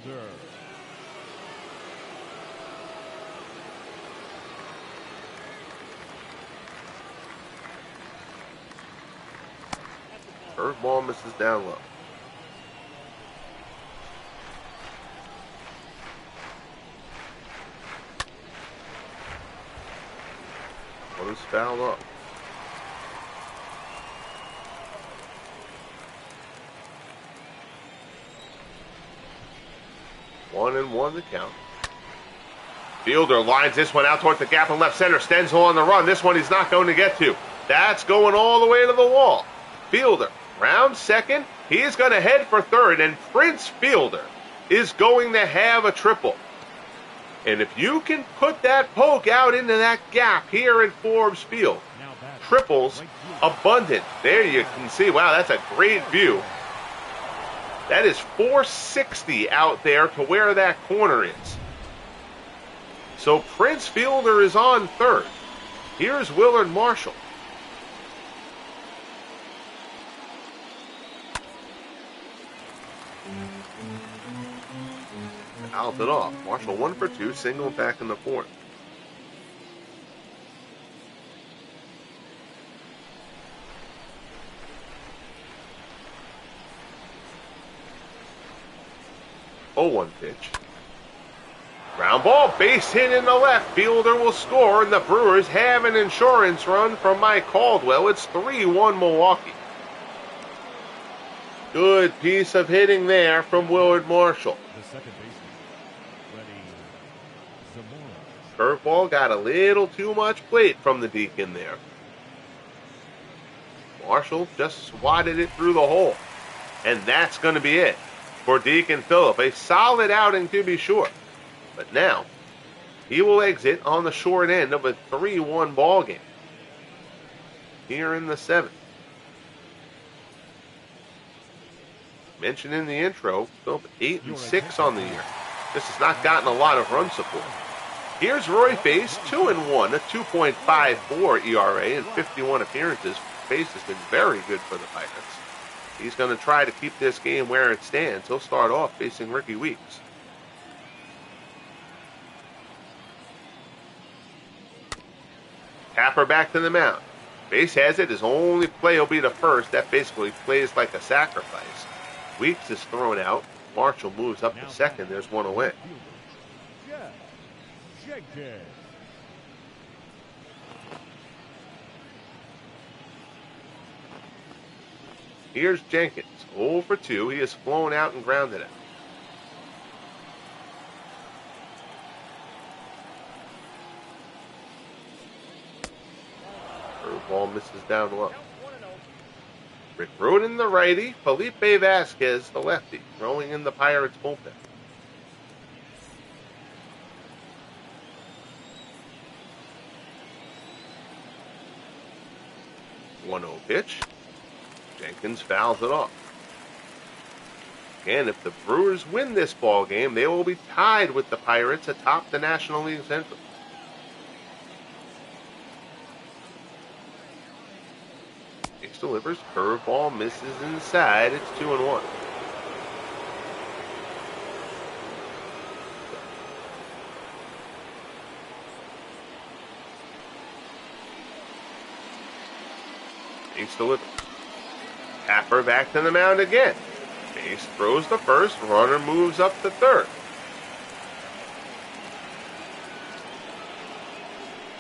Curveball misses down low. One is fouled up. One and one to count. Fielder lines this one out towards the gap in left center. Stenzel on the run. This one he's not going to get to. That's going all the way to the wall. Fielder, round second. He's going to head for third, and Prince Fielder is going to have a triple. And if you can put that poke out into that gap here at Forbes Field, triples abundant. There you can see, wow, that's a great view. That is 460 out there to where that corner is. So Prince Fielder is on third. Here's Willard Marshall. Fouled it off. Marshall 1 for 2, single back in the fourth. Oh, 1 pitch. Ground ball, base hit in the left. Fielder will score, and the Brewers have an insurance run from Mike Caldwell. It's 3-1 Milwaukee. Good piece of hitting there from Willard Marshall. The second baseman, ready, Curveball got a little too much plate from the Deacon there. Marshall just swatted it through the hole. And that's going to be it for Deacon Phillippe. A solid outing to be sure. But now, he will exit on the short end of a 3-1 ball game here in the seventh. Mentioned in the intro, Phillippe 8-6 on the year. This has not gotten a lot of run support. Here's Roy Face, 2-1, a 2.54 ERA in 51 appearances. Face has been very good for the Pirates. He's going to try to keep this game where it stands. He'll start off facing Ricky Weeks. Tapper back to the mound. Face has it. His only play will be the first. That basically plays like a sacrifice. Weeks is thrown out. Marshall moves up to second. There's one away. Here's Jenkins. 0 for 2. He is flown out and grounded out. Ball misses down low. Rick Rudin, the righty. Phillippe Vasquez, the lefty, throwing in the Pirates' bullpen. One 0 pitch. Jenkins fouls it off. And if the Brewers win this ball game, they will be tied with the Pirates atop the National League Central. Delivers, curveball misses inside. It's 2-1. Base delivers. Tapper back to the mound again. Base throws the first. Runner moves up to third.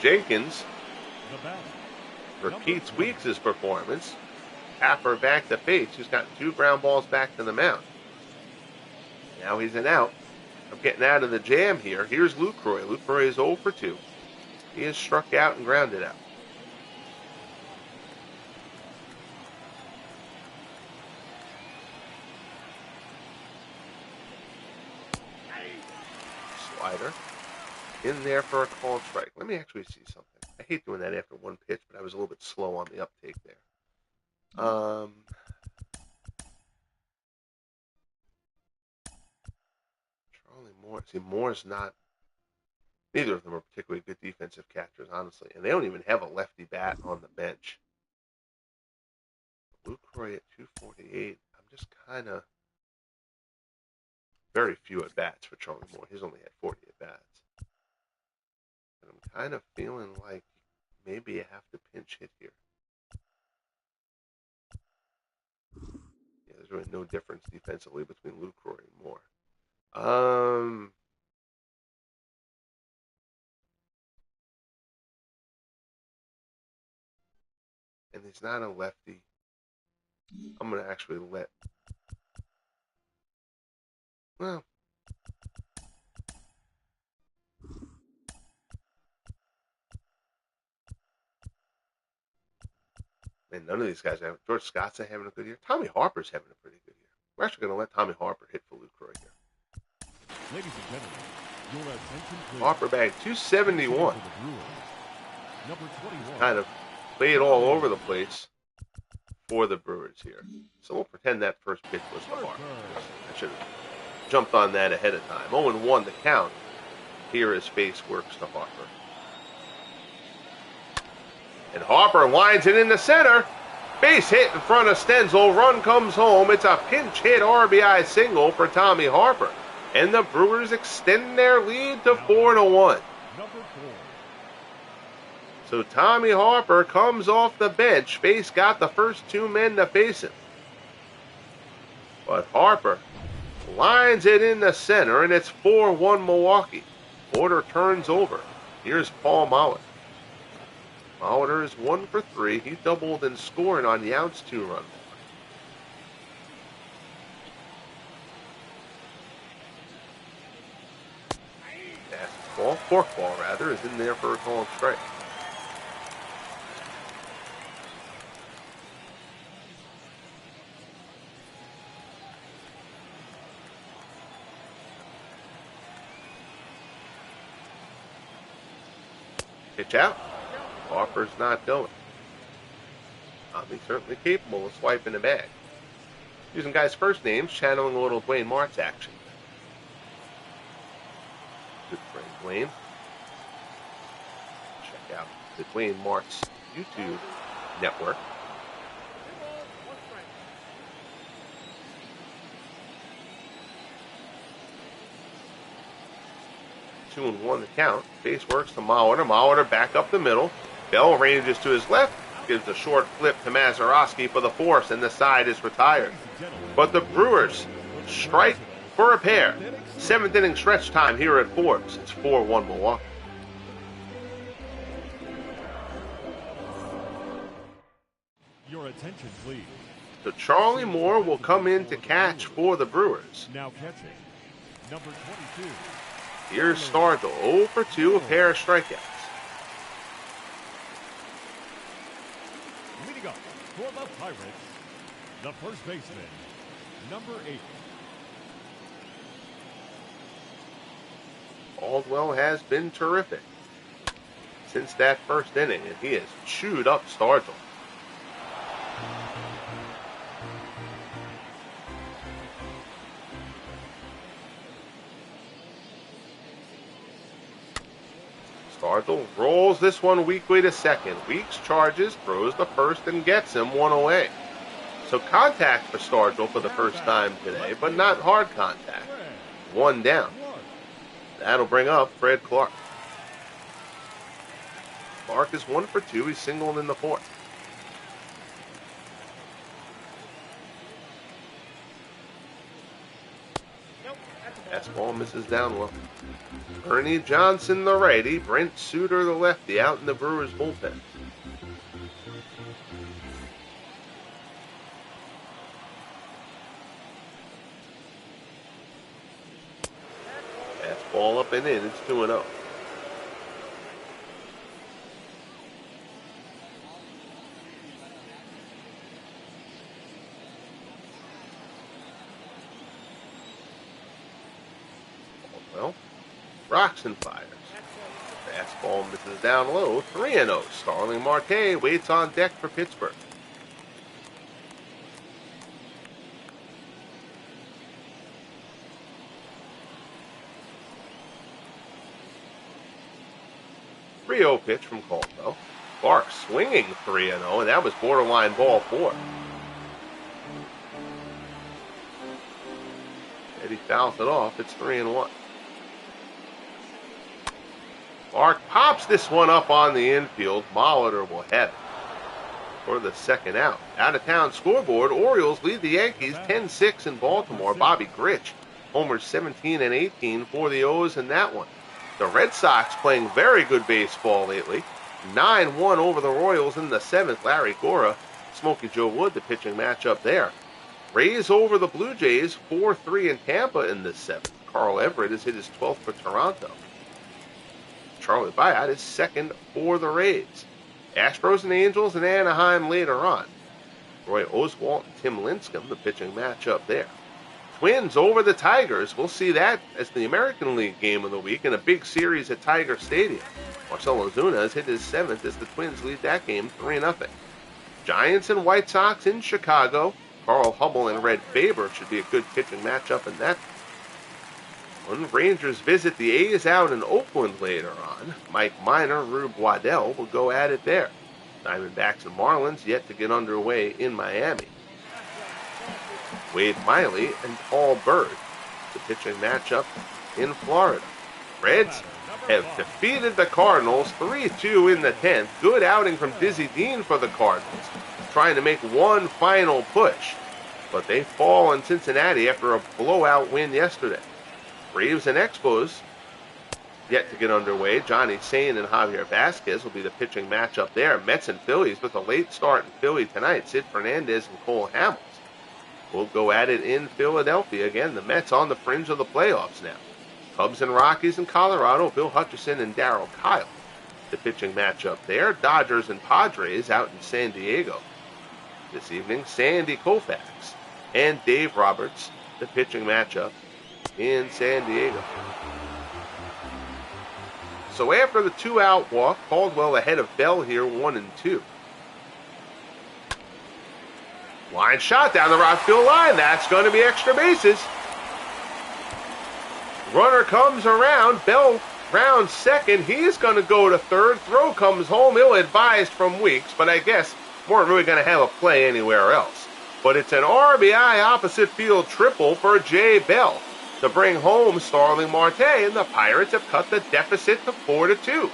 Jenkins repeats Weeks' performance. Tapper back to Face, who's got 2 ground balls back to the mound. Now he's an out. I'm getting out of the jam here. Here's Lucroy. Lucroy is 0 for 2. He is struck out and grounded out. Slider in there for a called strike. Let me actually see something. I hate doing that after one pitch, but I was a little bit slow on the uptake there. Charlie Moore. See, Moore's not. Neither of them are particularly good defensive catchers, honestly. And they don't even have a lefty bat on the bench. Lucroy at 248. I'm just kind of. Very few at bats for Charlie Moore. He's only had 40 at bats. And I'm kind of feeling like maybe you have to pinch hit here. Yeah, there's really no difference defensively between Lucroy and Moore. And he's not a lefty. I'm going to actually let... Well... And none of these guys have. George Scott's having a good year. Tommy Harper's having a pretty good year. We're actually going to let Tommy Harper hit Phillippe right here. Ladies and gentlemen, your attention please. Harper bagged 271. Number 21. Kind of played all over the place for the Brewers here. So we'll pretend that first pitch was to Harper. I should have jumped on that ahead of time. 0-1 the count. Here his face works to Harper. And Harper lines it in the center. Base hit in front of Stenzel. Run comes home. It's a pinch hit RBI single for Tommy Harper. And the Brewers extend their lead to 4-1. So Tommy Harper comes off the bench. Base got the first two men to face him. But Harper lines it in the center, and it's 4-1 Milwaukee. Order turns over. Here's Paul Molitor. Molitor is 1 for 3. He doubled in scoring on the outs 2-run. Fastball, forkball rather, is in there for a called strike. Pitch out. Harper's not going. He's certainly capable of swiping the bag. Using guys' first names, channeling a little Dwayne Martz action. Good friend Dwayne. Check out the Dwayne Martz YouTube network. Two and one the count. Base works to Molitor. Molitor back up the middle. Bell ranges to his left. Gives a short flip to Mazeroski for the force, and the side is retired. But the Brewers strike for a pair. 7th inning stretch time here at Forbes. It's 4-1 Milwaukee. Your attention, please. So Charlie Moore will come in to catch for the Brewers. Now catching, number 22. Here's Stargell, 0 for 2, a pair of strikeouts. Leading up for the Pirates, the first baseman, number 8. Caldwell has been terrific since that first inning, and he has chewed up Stargell. Stargell rolls this one weakly to second. Weeks charges, throws the first, and gets him one away. So contact for Stargell for the first time today, but not hard contact. One down. That'll bring up Fred Clark. Clark is 1 for 2. He's singled in the fourth. Fastball misses down low. Ernie Johnson, the righty. Brent Suter, the lefty, out in the Brewers bullpen. Fastball up and in. It's 2-0. Well, rocks and fires. Fastball misses down low. 3-0. Starling Marte waits on deck for Pittsburgh. Rio pitch from Caldwell. Clark swinging 3-0, and that was borderline ball 4. Eddie fouls it off. It's 3-1. Clark pops this one up on the infield. Molitor will have it for the second out. Out of town scoreboard, Orioles lead the Yankees 10-6 in Baltimore. Bobby Grich homers 17 and 18 for the O's in that one. The Red Sox playing very good baseball lately. 9-1 over the Royals in the 7th. Larry Gora, Smokey Joe Wood, the pitching matchup there. Rays over the Blue Jays, 4-3 in Tampa in the 7th. Carl Everett has hit his 12th for Toronto. Charlie Bayard is second for the Rays. Astros and Angels in Anaheim later on. Roy Oswalt and Tim Lincecum, the pitching matchup there. Twins over the Tigers. We'll see that as the American League game of the week in a big series at Tiger Stadium. Marcell Ozuna has hit his 7th as the Twins lead that game 3-0. Giants and White Sox in Chicago. Carl Hubble and Red Faber should be a good pitching matchup in that. When Rangers visit the A's out in Oakland later on, Mike Minor, Rube Waddell will go at it there. Diamondbacks and Marlins yet to get underway in Miami. Wade Miley and Paul Bird, the pitching matchup in Florida. Reds have defeated the Cardinals 3-2 in the 10th. Good outing from Dizzy Dean for the Cardinals, trying to make one final push. But they fall in Cincinnati after a blowout win yesterday. Braves and Expos yet to get underway. Johnny Sain and Javier Vasquez will be the pitching matchup there. Mets and Phillies with a late start in Philly tonight. Sid Fernandez and Cole Hamels will go at it in Philadelphia. Again, the Mets on the fringe of the playoffs now. Cubs and Rockies in Colorado. Bill Hutchison and Darryl Kyle, the pitching matchup there. Dodgers and Padres out in San Diego. This evening, Sandy Koufax and Dave Roberts, the pitching matchup in San Diego. So after the 2-out walk, Caldwell ahead of Bell here, 1-2. Line shot down the right field line. That's going to be extra bases. Runner comes around. Bell rounds second. He's going to go to third. Throw comes home. Ill-advised from Weeks, but I guess weren't really going to have a play anywhere else. But it's an RBI opposite field triple for Jay Bell to bring home Starling Marte, and the Pirates have cut the deficit to 4-2.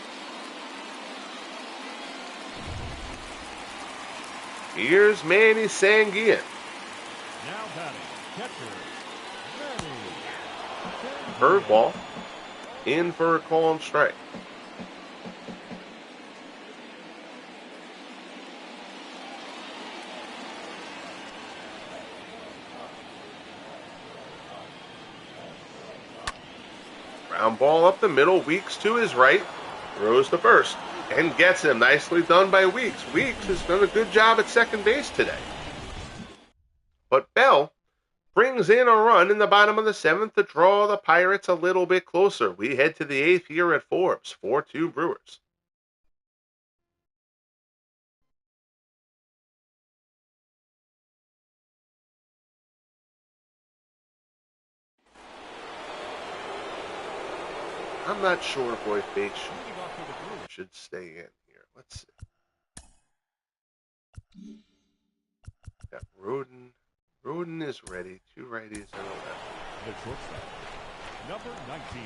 Here's Manny Sanguillen. Now batting, catcher, Manny. Curveball in for a call and strike. Ground ball up the middle. Weeks to his right. Throws to first and gets him. Nicely done by Weeks. Weeks has done a good job at second base today. But Bell brings in a run in the bottom of the 7th to draw the Pirates a little bit closer. We head to the 8th here at Forbes. 4-2 Brewers. I'm not sure if Roy Fate should stay in here. Let's see. Got Roden. Roden is ready. 2 righties and a left. The shortstop, number 19.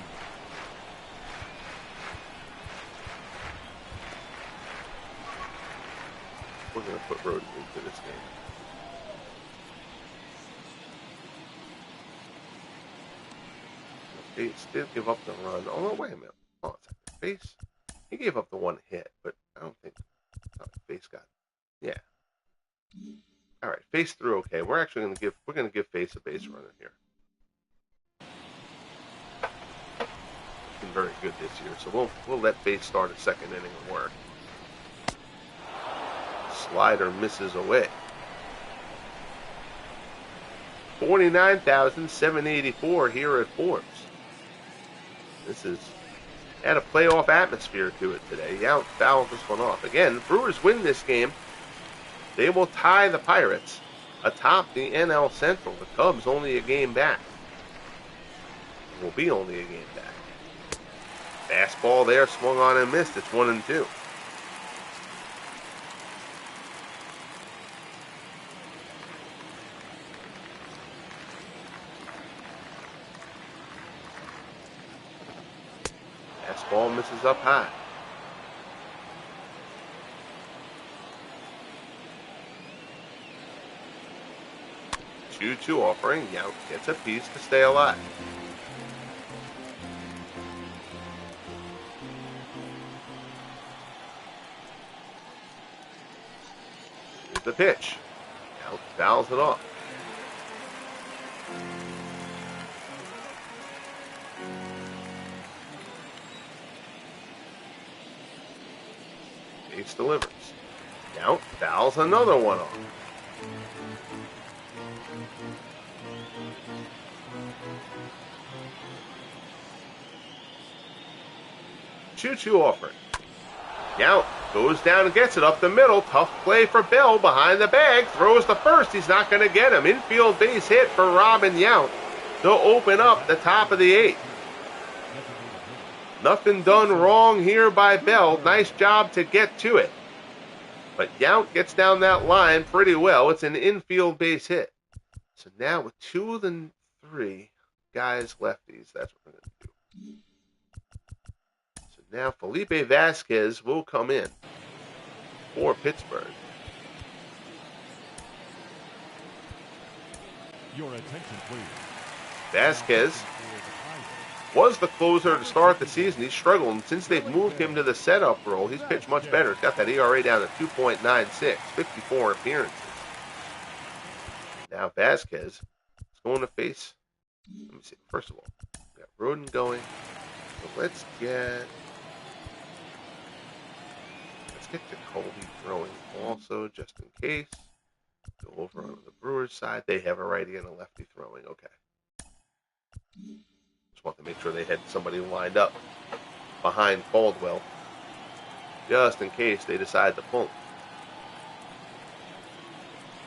We're going to put Roden into this game. Bates did give up the run. Oh, no, wait a minute. Oh, it's like Face. He gave up the 1 hit, but I don't think Face got. Yeah. All right, Face threw okay. We're going to give Face a base runner here. Been very good this year, so we'll let Face start a second inning of work. Slider misses away. 49,784 here at Forbes. This is had a playoff atmosphere to it today. He out-fouled this one off. Again, Brewers win this game. They will tie the Pirates atop the NL Central. The Cubs only a game back. Will be only a game back. Fastball there, swung on and missed. It's 1-2. Ball misses up high. Two offering. Yount gets a piece to stay alive. Here's the pitch. Yount fouls it off. Bates delivers. Yount fouls another one off. 2-2 offering. Yount goes down and gets it up the middle. Tough play for Bell behind the bag. Throws the first. He's not going to get him. Infield base hit for Robin Yount to open up the top of the 8th. Nothing done wrong here by Bell. Nice job to get to it. But Yount gets down that line pretty well. It's an infield base hit. So now with 2 of the 3 guys lefties, that's what we're going to do. So now Phillippe Vasquez will come in for Pittsburgh. Your attention, please. Vasquez was the closer to start the season. He's struggled, and since they've moved him to the setup role, he's pitched much better. He's got that ERA down to 2.96, 54 appearances. Now Vasquez is going to face, let me see, first of all, we got Roden going. So let's get Jacoby throwing also, just in case. Go over on the Brewers side. They have a righty and a lefty throwing. Okay. Just want to make sure they had somebody lined up behind Caldwell, just in case they decide to pull.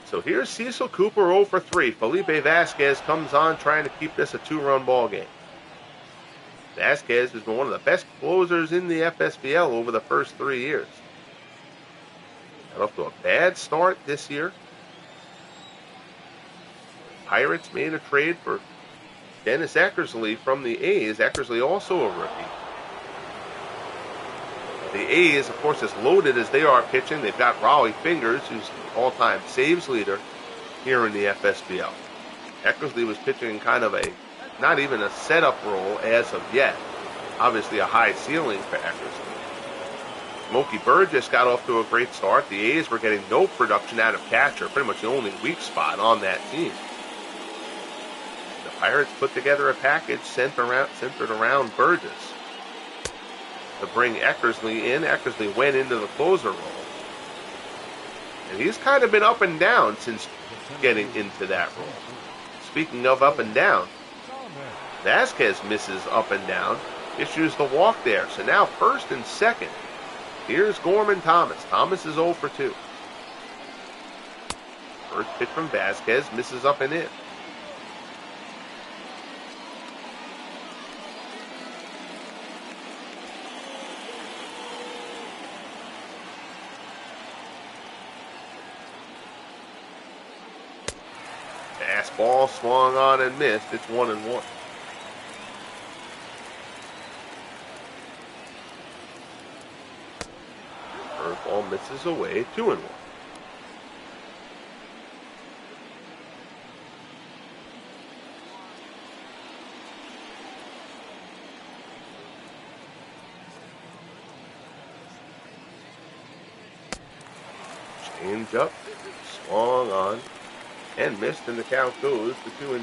So here's Cecil Cooper 0 for 3. Phillippe Vasquez comes on trying to keep this a 2-run ball game. Vasquez has been one of the best closers in the FSBL over the first 3 years. Got off to a bad start this year. Pirates made a trade for Dennis Eckersley from the A's. Eckersley also a rookie. The A's, of course, as loaded as they are pitching, they've got Raleigh Fingers, who's the all-time saves leader here in the FSBL. Eckersley was pitching kind of a, not even a setup role as of yet. Obviously a high ceiling for Eckersley. Smokey Burgess got off to a great start. The A's were getting no production out of catcher, pretty much the only weak spot on that team. The Pirates put together a package centered around Burgess to bring Eckersley in. Eckersley went into the closer role. And he's kind of been up and down since getting into that role. Speaking of up and down, Vasquez misses up and down, issues the walk there. So now first and second, here's Gorman Thomas. Thomas is 0 for 2. First pitch from Vasquez, misses up and in. Fastball swung on and missed. It's 1-1. Curveball misses away. 2-1. Change up, swung on and missed, and the count goes to 2-2.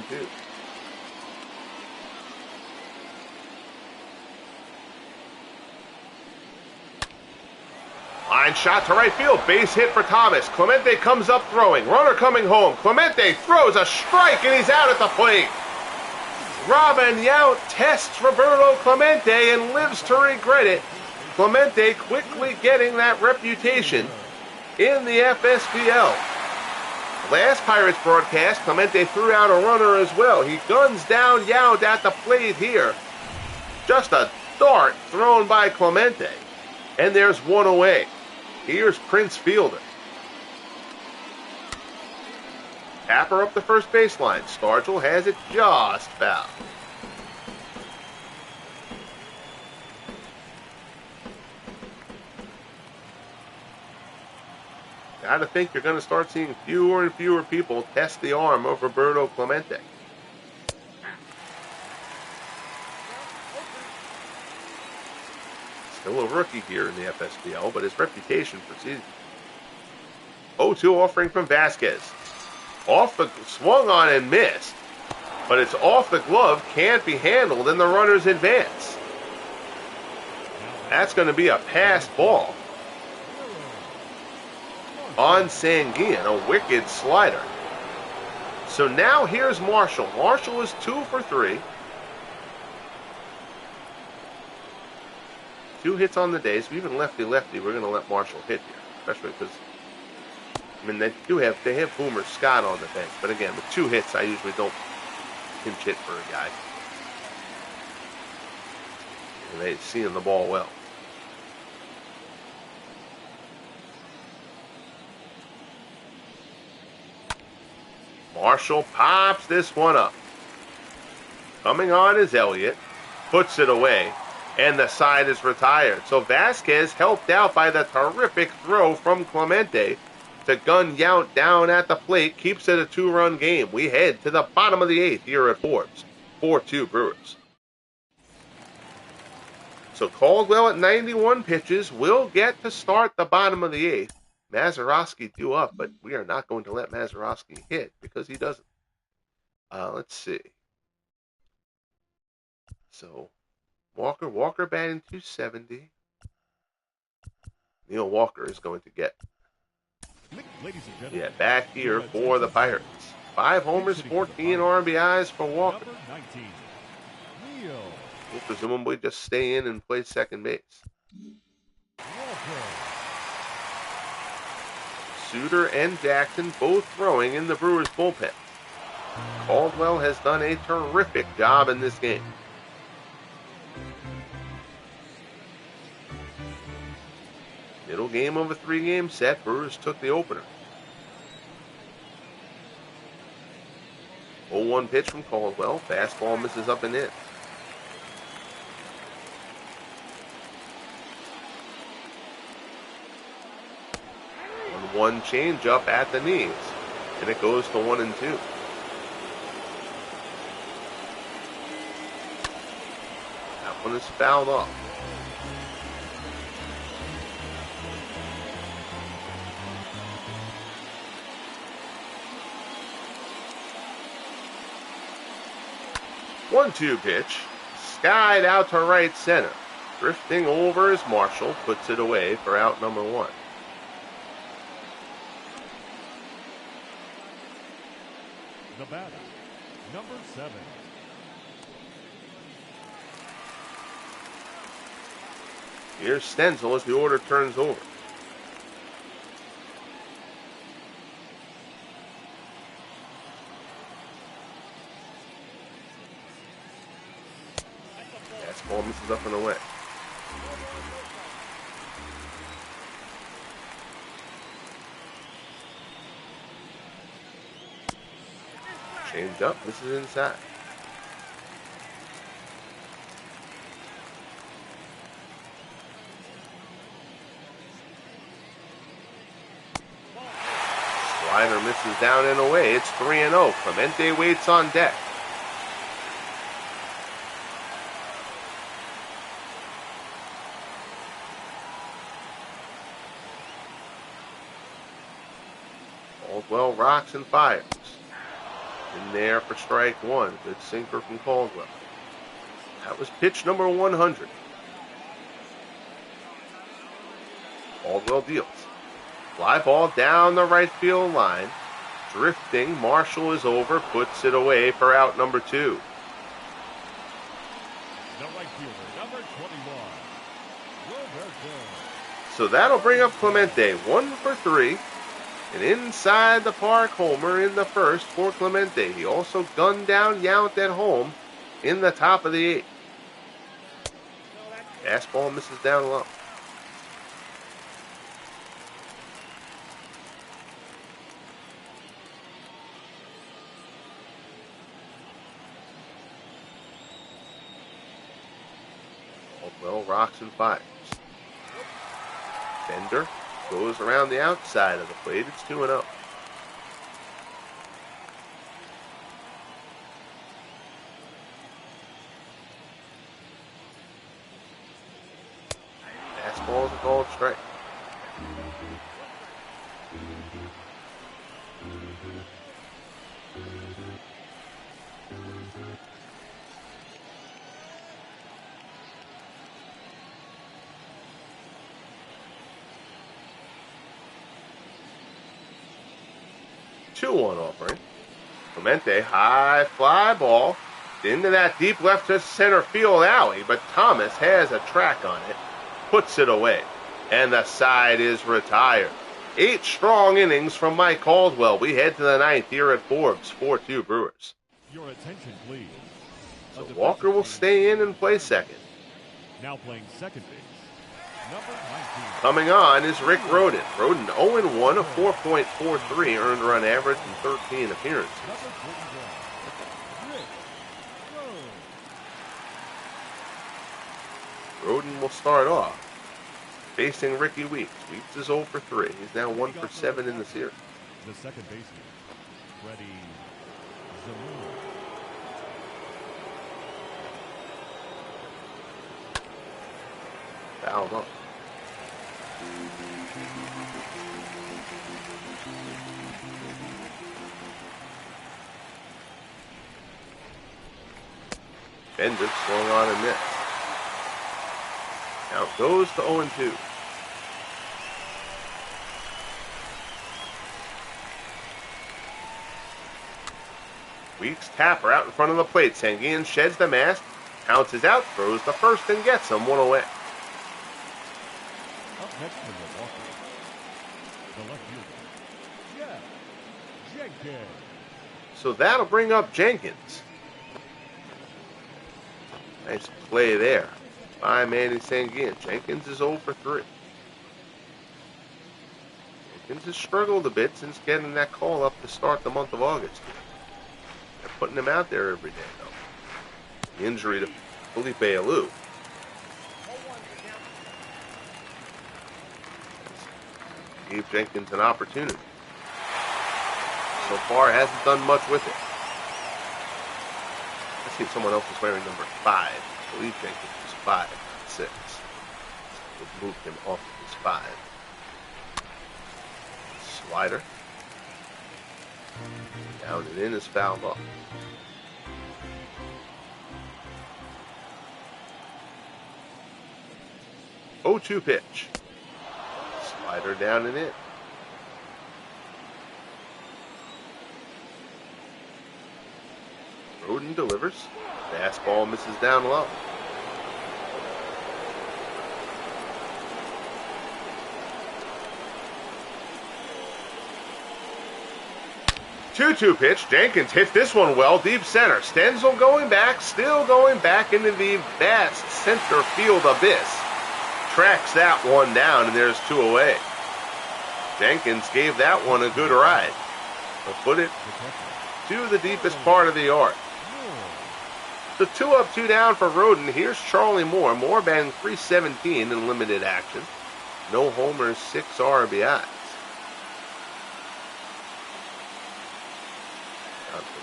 Line shot to right field, base hit for Thomas. Clemente comes up throwing, runner coming home. Clemente throws a strike and he's out at the plate. Robin Yount tests Roberto Clemente and lives to regret it. Clemente quickly getting that reputation in the FSBL. Last Pirates broadcast, Clemente threw out a runner as well. He guns down Yount at the plate here. Just a dart thrown by Clemente. And there's one away. Here's Prince Fielder. Tapper up the first baseline. Stargell has it just foul. Gotta think you're going to start seeing fewer and fewer people test the arm of Roberto Clemente. Still a rookie here in the FSBL, but his reputation precedes him. 0-2 offering from Vasquez. Swung on and missed, but it's off the glove, can't be handled, and the runners advance. That's going to be a passed ball. on Sanguin, a wicked slider. So now here's Marshall. Marshall is 2 for 3. 2 hits on the day, so even lefty-lefty, we're going to let Marshall hit here, especially because, I mean, they have Boomer Scott on the bench, but again, with 2 hits, I usually don't pinch hit for a guy. And they seeing the ball well. Marshall pops this one up. Coming on is Elliott, puts it away, and the side is retired. So Vasquez, helped out by the terrific throw from Clemente to gun Yount down at the plate, keeps it a 2-run game. We head to the bottom of the 8th here at Forbes. 4-2 Brewers. So Caldwell at 91 pitches will get to start the bottom of the 8th. Mazeroski due up, but we are not going to let Mazeroski hit because he doesn't. Let's see. So Walker batting 270. Neil Walker is going to get back here for the Pirates. 5 homers, 14 RBIs for Walker. He'll presumably just stay in and play second base. Suter and Jackson both throwing in the Brewers bullpen. Caldwell has done a terrific job in this game. Middle game of a 3-game set. Brewers took the opener. 0-1 pitch from Caldwell. Fastball misses up and in. 1 changeup at the knees, and it goes to 1-2. That one is fouled off. One-two pitch, skied out to right center. Drifting over is Marshall, puts it away for out number 1. The batter, number 7. Here's Stenzel as the order turns over. Fastball misses up and away. Change up, this is inside. Slider misses down and away. It's 3-0. Clemente waits on deck. Caldwell rocks and fires. In there for strike 1. Good sinker from Caldwell. That was pitch number 100. Caldwell deals. Fly ball down the right field line. Drifting. Marshall is over. Puts it away for out number 2. The right fielder, number 21. So that'll bring up Clemente. 1 for 3. An inside the park homer in the first for Clemente. He also gunned down Yount at home in the top of the 8th. Fastball misses down low. Caldwell rocks and fires. Bender goes around the outside of the plate. It's 2-0. Fastball is a called strike. 2-1 offering. Clemente, high fly ball into that deep left to center field alley, but Thomas has a track on it, puts it away, and the side is retired. 8 strong innings from Mike Caldwell. We head to the 9th here at Forbes, 4-2 Brewers. Your attention, please. So Walker will stay in and play second. Now playing second base, number 19. Coming on is Rick Rhoden. Rhoden 0-1, a 4.43 earned run average in 13 appearances. Rhoden will start off facing Ricky Weeks. Weeks is 0 for 3. He's now 1 for 7 in the series. The second baseman, Freddie Zamora. Fouled up. Bender swung on and missed. Now it goes to 0-2. Weeks tapper out in front of the plate. Sanguin sheds the mask, pounces out, throws the first and gets him 1 away. Up next for Milwaukee, the left fielder, Jenkins. So that'll bring up Jenkins. Nice play there by Manny Sanguin. Jenkins is 0 for 3. Jenkins has struggled a bit since getting that call up to start the month of August. They're putting him out there every day, though. The injury to Phillippe. Gave Jenkins an opportunity. So far, hasn't done much with it. Let's see if someone else is wearing number 5. I believe Jenkins is 5, not 6. We've moved him off of his 5. Slider. Down and in is fouled off. Oh, 2 pitch. Slider down and in. Rhoden delivers. Fastball misses down low. Two-two pitch. Jenkins hits this one well, deep center. Stenzel going back, still going back into the vast center field abyss. Tracks that one down, and there's 2 away. Jenkins gave that one a good ride. He'll put it to the deepest part of the yard. So 2 up, 2 down for Rhoden. Here's Charlie Moore. Moore batting .317 in limited action. No homers, 6 RBIs.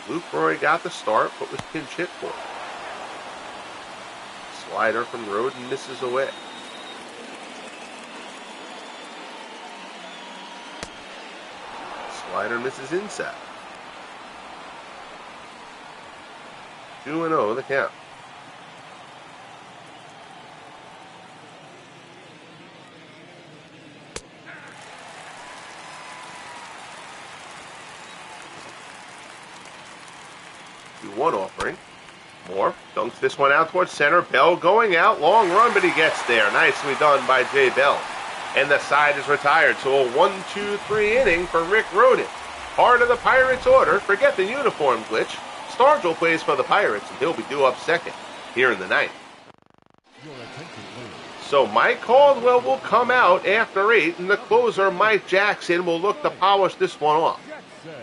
Luke Roy got the start, but was pinch hit for it. Slider from Rhoden misses away. Slider misses inside. 2-0 the count. One offering. Moore dunks this one out towards center. Bell going out. Long run, but he gets there. Nicely done by Jay Bell. And the side is retired. So a 1-2-3 inning for Rick Rhoden. Part of the Pirates order. Forget the uniform glitch. Stargell plays for the Pirates, and he'll be due up second here in the 9th. So Mike Caldwell will come out after 8, and the closer, Mike Jackson, will look to polish this one off.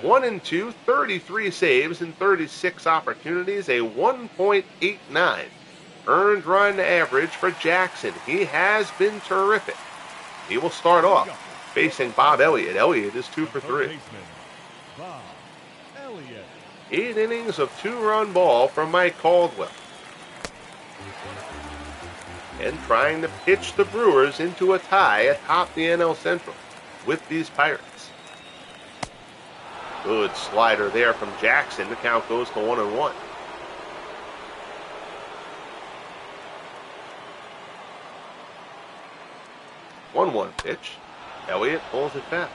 1-2, 33 saves in 36 opportunities, a 1.89 earned run average for Jackson. He has been terrific. He will start off facing Bob Elliott. Elliott is 2 for 3. 8 innings of 2-run ball from Mike Caldwell. And trying to pitch the Brewers into a tie atop the NL Central with these Pirates. Good slider there from Jackson. The count goes to 1-1. 1-1 pitch. Elliott pulls it back.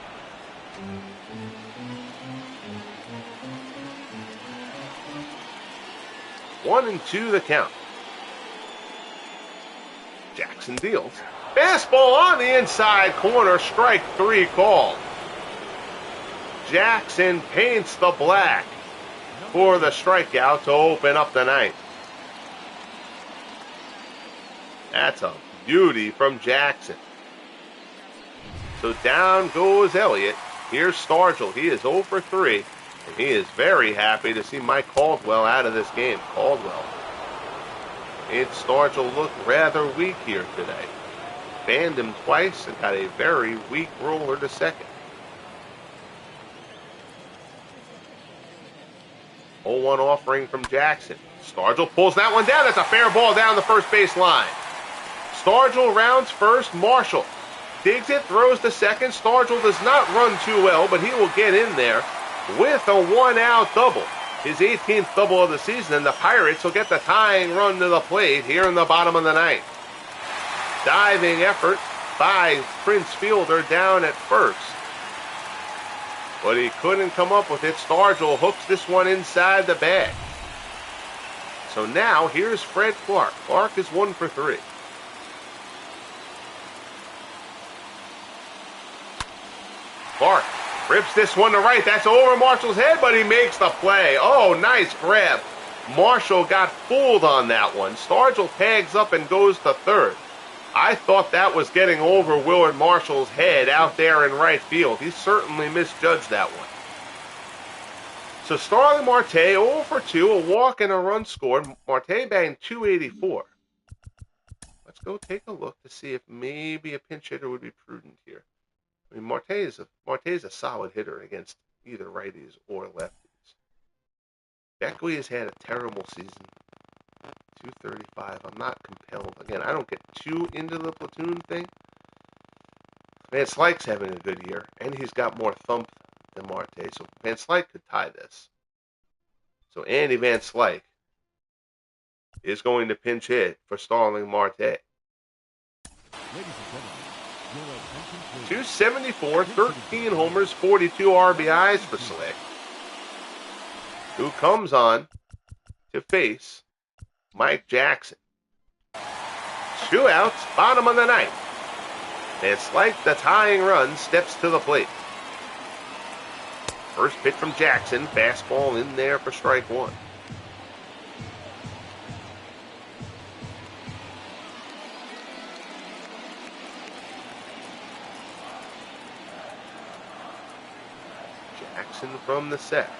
One and two the count. Jackson deals. Fastball on the inside corner, strike three called. Jackson paints the black for the strikeout to open up the ninth. That's a beauty from Jackson. So down goes Elliott. Here's Stargell. He is 0 for 3. And he is very happy to see Mike Caldwell out of this game. Caldwell made Stargell look rather weak here today. Banned him twice and got a very weak roller to second. 0-1 offering from Jackson. Stargell pulls that one down. That's a fair ball down the first base line. Stargell rounds first. Marshall digs it, throws to second. Stargell does not run too well, but he will get in there with a one-out double. His 18th double of the season, and the Pirates will get the tying run to the plate here in the bottom of the ninth. Diving effort by Prince Fielder down at first. But he couldn't come up with it. Stargell hooks this one inside the bag. So now here's Fred Clark. Clark is 1 for 3. Clark rips this one to right. That's over Marshall's head, but he makes the play. Oh, nice grab. Marshall got fooled on that one. Stargell tags up and goes to third. I thought that was getting over Willard Marshall's head out there in right field. He certainly misjudged that one. So Starling Marte 0 for 2, a walk and a run scored. Marte batting .284. Let's go take a look to see if maybe a pinch hitter would be prudent here. I mean, Marte is a solid hitter against either righties or lefties. Beckley has had a terrible season. .235. I'm not compelled. Again, I don't get too into the platoon thing. Van Slyke's having a good year, and he's got more thump than Marte, so Van Slyke could tie this. So Andy Van Slyke is going to pinch hit for Starling Marte. 274, 13 homers, 42 RBIs for Slick, who comes on to face Mike Jackson. 2 outs, bottom of the ninth. Van Slyke, the tying run, steps to the plate. First pitch from Jackson, fastball in there for strike one. Jackson from the set.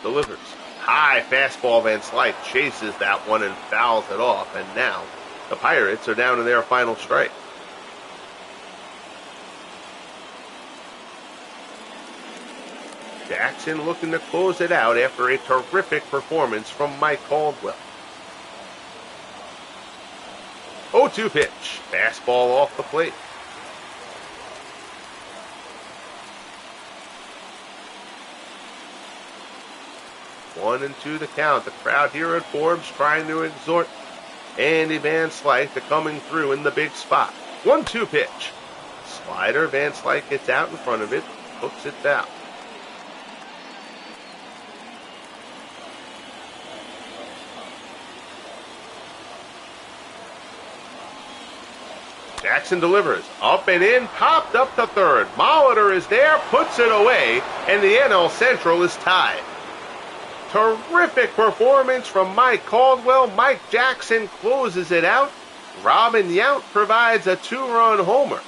Delivers. High fastball. Van Slyke chases that one and fouls it off. And now the Pirates are down to their final strike. Jackson looking to close it out after a terrific performance from Mike Caldwell. 0-2 pitch. Fastball off the plate. One and two the count. The crowd here at Forbes trying to exhort Andy Van Slyke to coming through in the big spot. 1-2 pitch. Slider. Van Slyke gets out in front of it. Hooks it down. Jackson delivers. Up and in. Popped up to third. Molitor is there. Puts it away. And the NL Central is tied. Terrific performance from Mike Caldwell. Mike Jackson closes it out. Robin Yount provides a 2-run homer.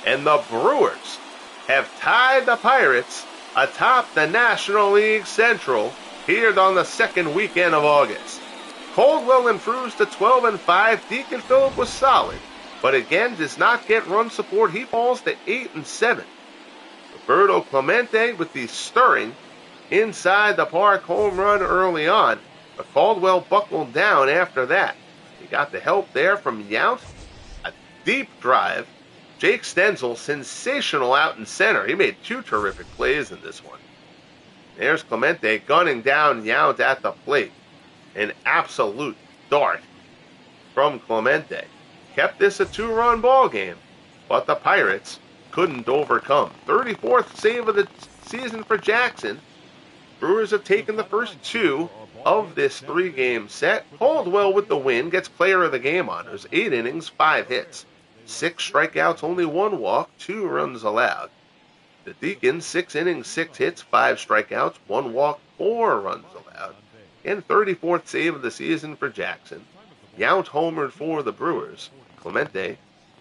And the Brewers have tied the Pirates atop the National League Central here on the second weekend of August. Caldwell improves to 12-5. Deacon Phillippe was solid, but again does not get run support. He falls to 8-7. Roberto Clemente with the stirring inside the park home run early on, but Caldwell buckled down after that. He got the help there from Yount. A deep drive. Jake Stenzel, sensational out in center. He made 2 terrific plays in this one. There's Clemente gunning down Yount at the plate. An absolute dart from Clemente. Kept this a 2-run ball game. but the Pirates couldn't overcome. 34th save of the season for Jackson. Brewers have taken the first two of this three-game set. Caldwell with the win gets player of the game honors. 8 innings, 5 hits. 6 strikeouts, only 1 walk, 2 runs allowed. The Deacons, 6 innings, 6 hits, 5 strikeouts, 1 walk, 4 runs allowed. And 34th save of the season for Jackson. Yount homered for the Brewers. Clemente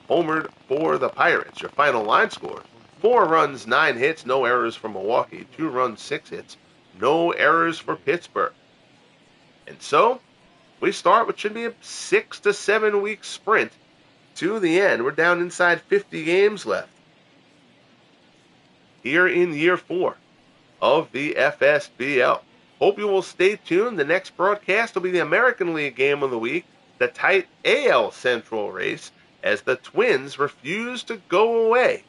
homered for the Pirates. Your final line score: 4 runs, 9 hits, no errors for Milwaukee. 2 runs, 6 hits, no errors for Pittsburgh. And so, we start what should be a 6 to 7 week sprint to the end. We're down inside 50 games left here in year 4 of the FSBL. Hope you will stay tuned. The next broadcast will be the American League game of the week, the tight AL Central race, as the Twins refuse to go away,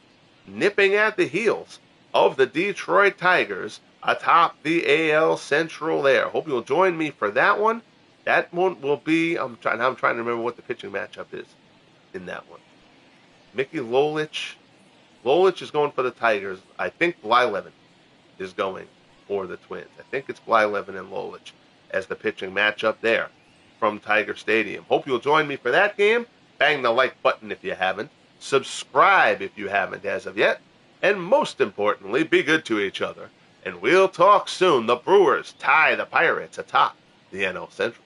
nipping at the heels of the Detroit Tigers atop the AL Central there. Hope you'll join me for that one. That one will be, I'm trying to remember what the pitching matchup is in that one. Mickey Lolich. Lolich is going for the Tigers. I think Blyleven is going for the Twins. I think it's Blyleven and Lolich as the pitching matchup there from Tiger Stadium. Hope you'll join me for that game. Bang the like button if you haven't. Subscribe if you haven't as of yet. And most importantly, be good to each other. And we'll talk soon. The Brewers tie the Pirates atop the NL Central.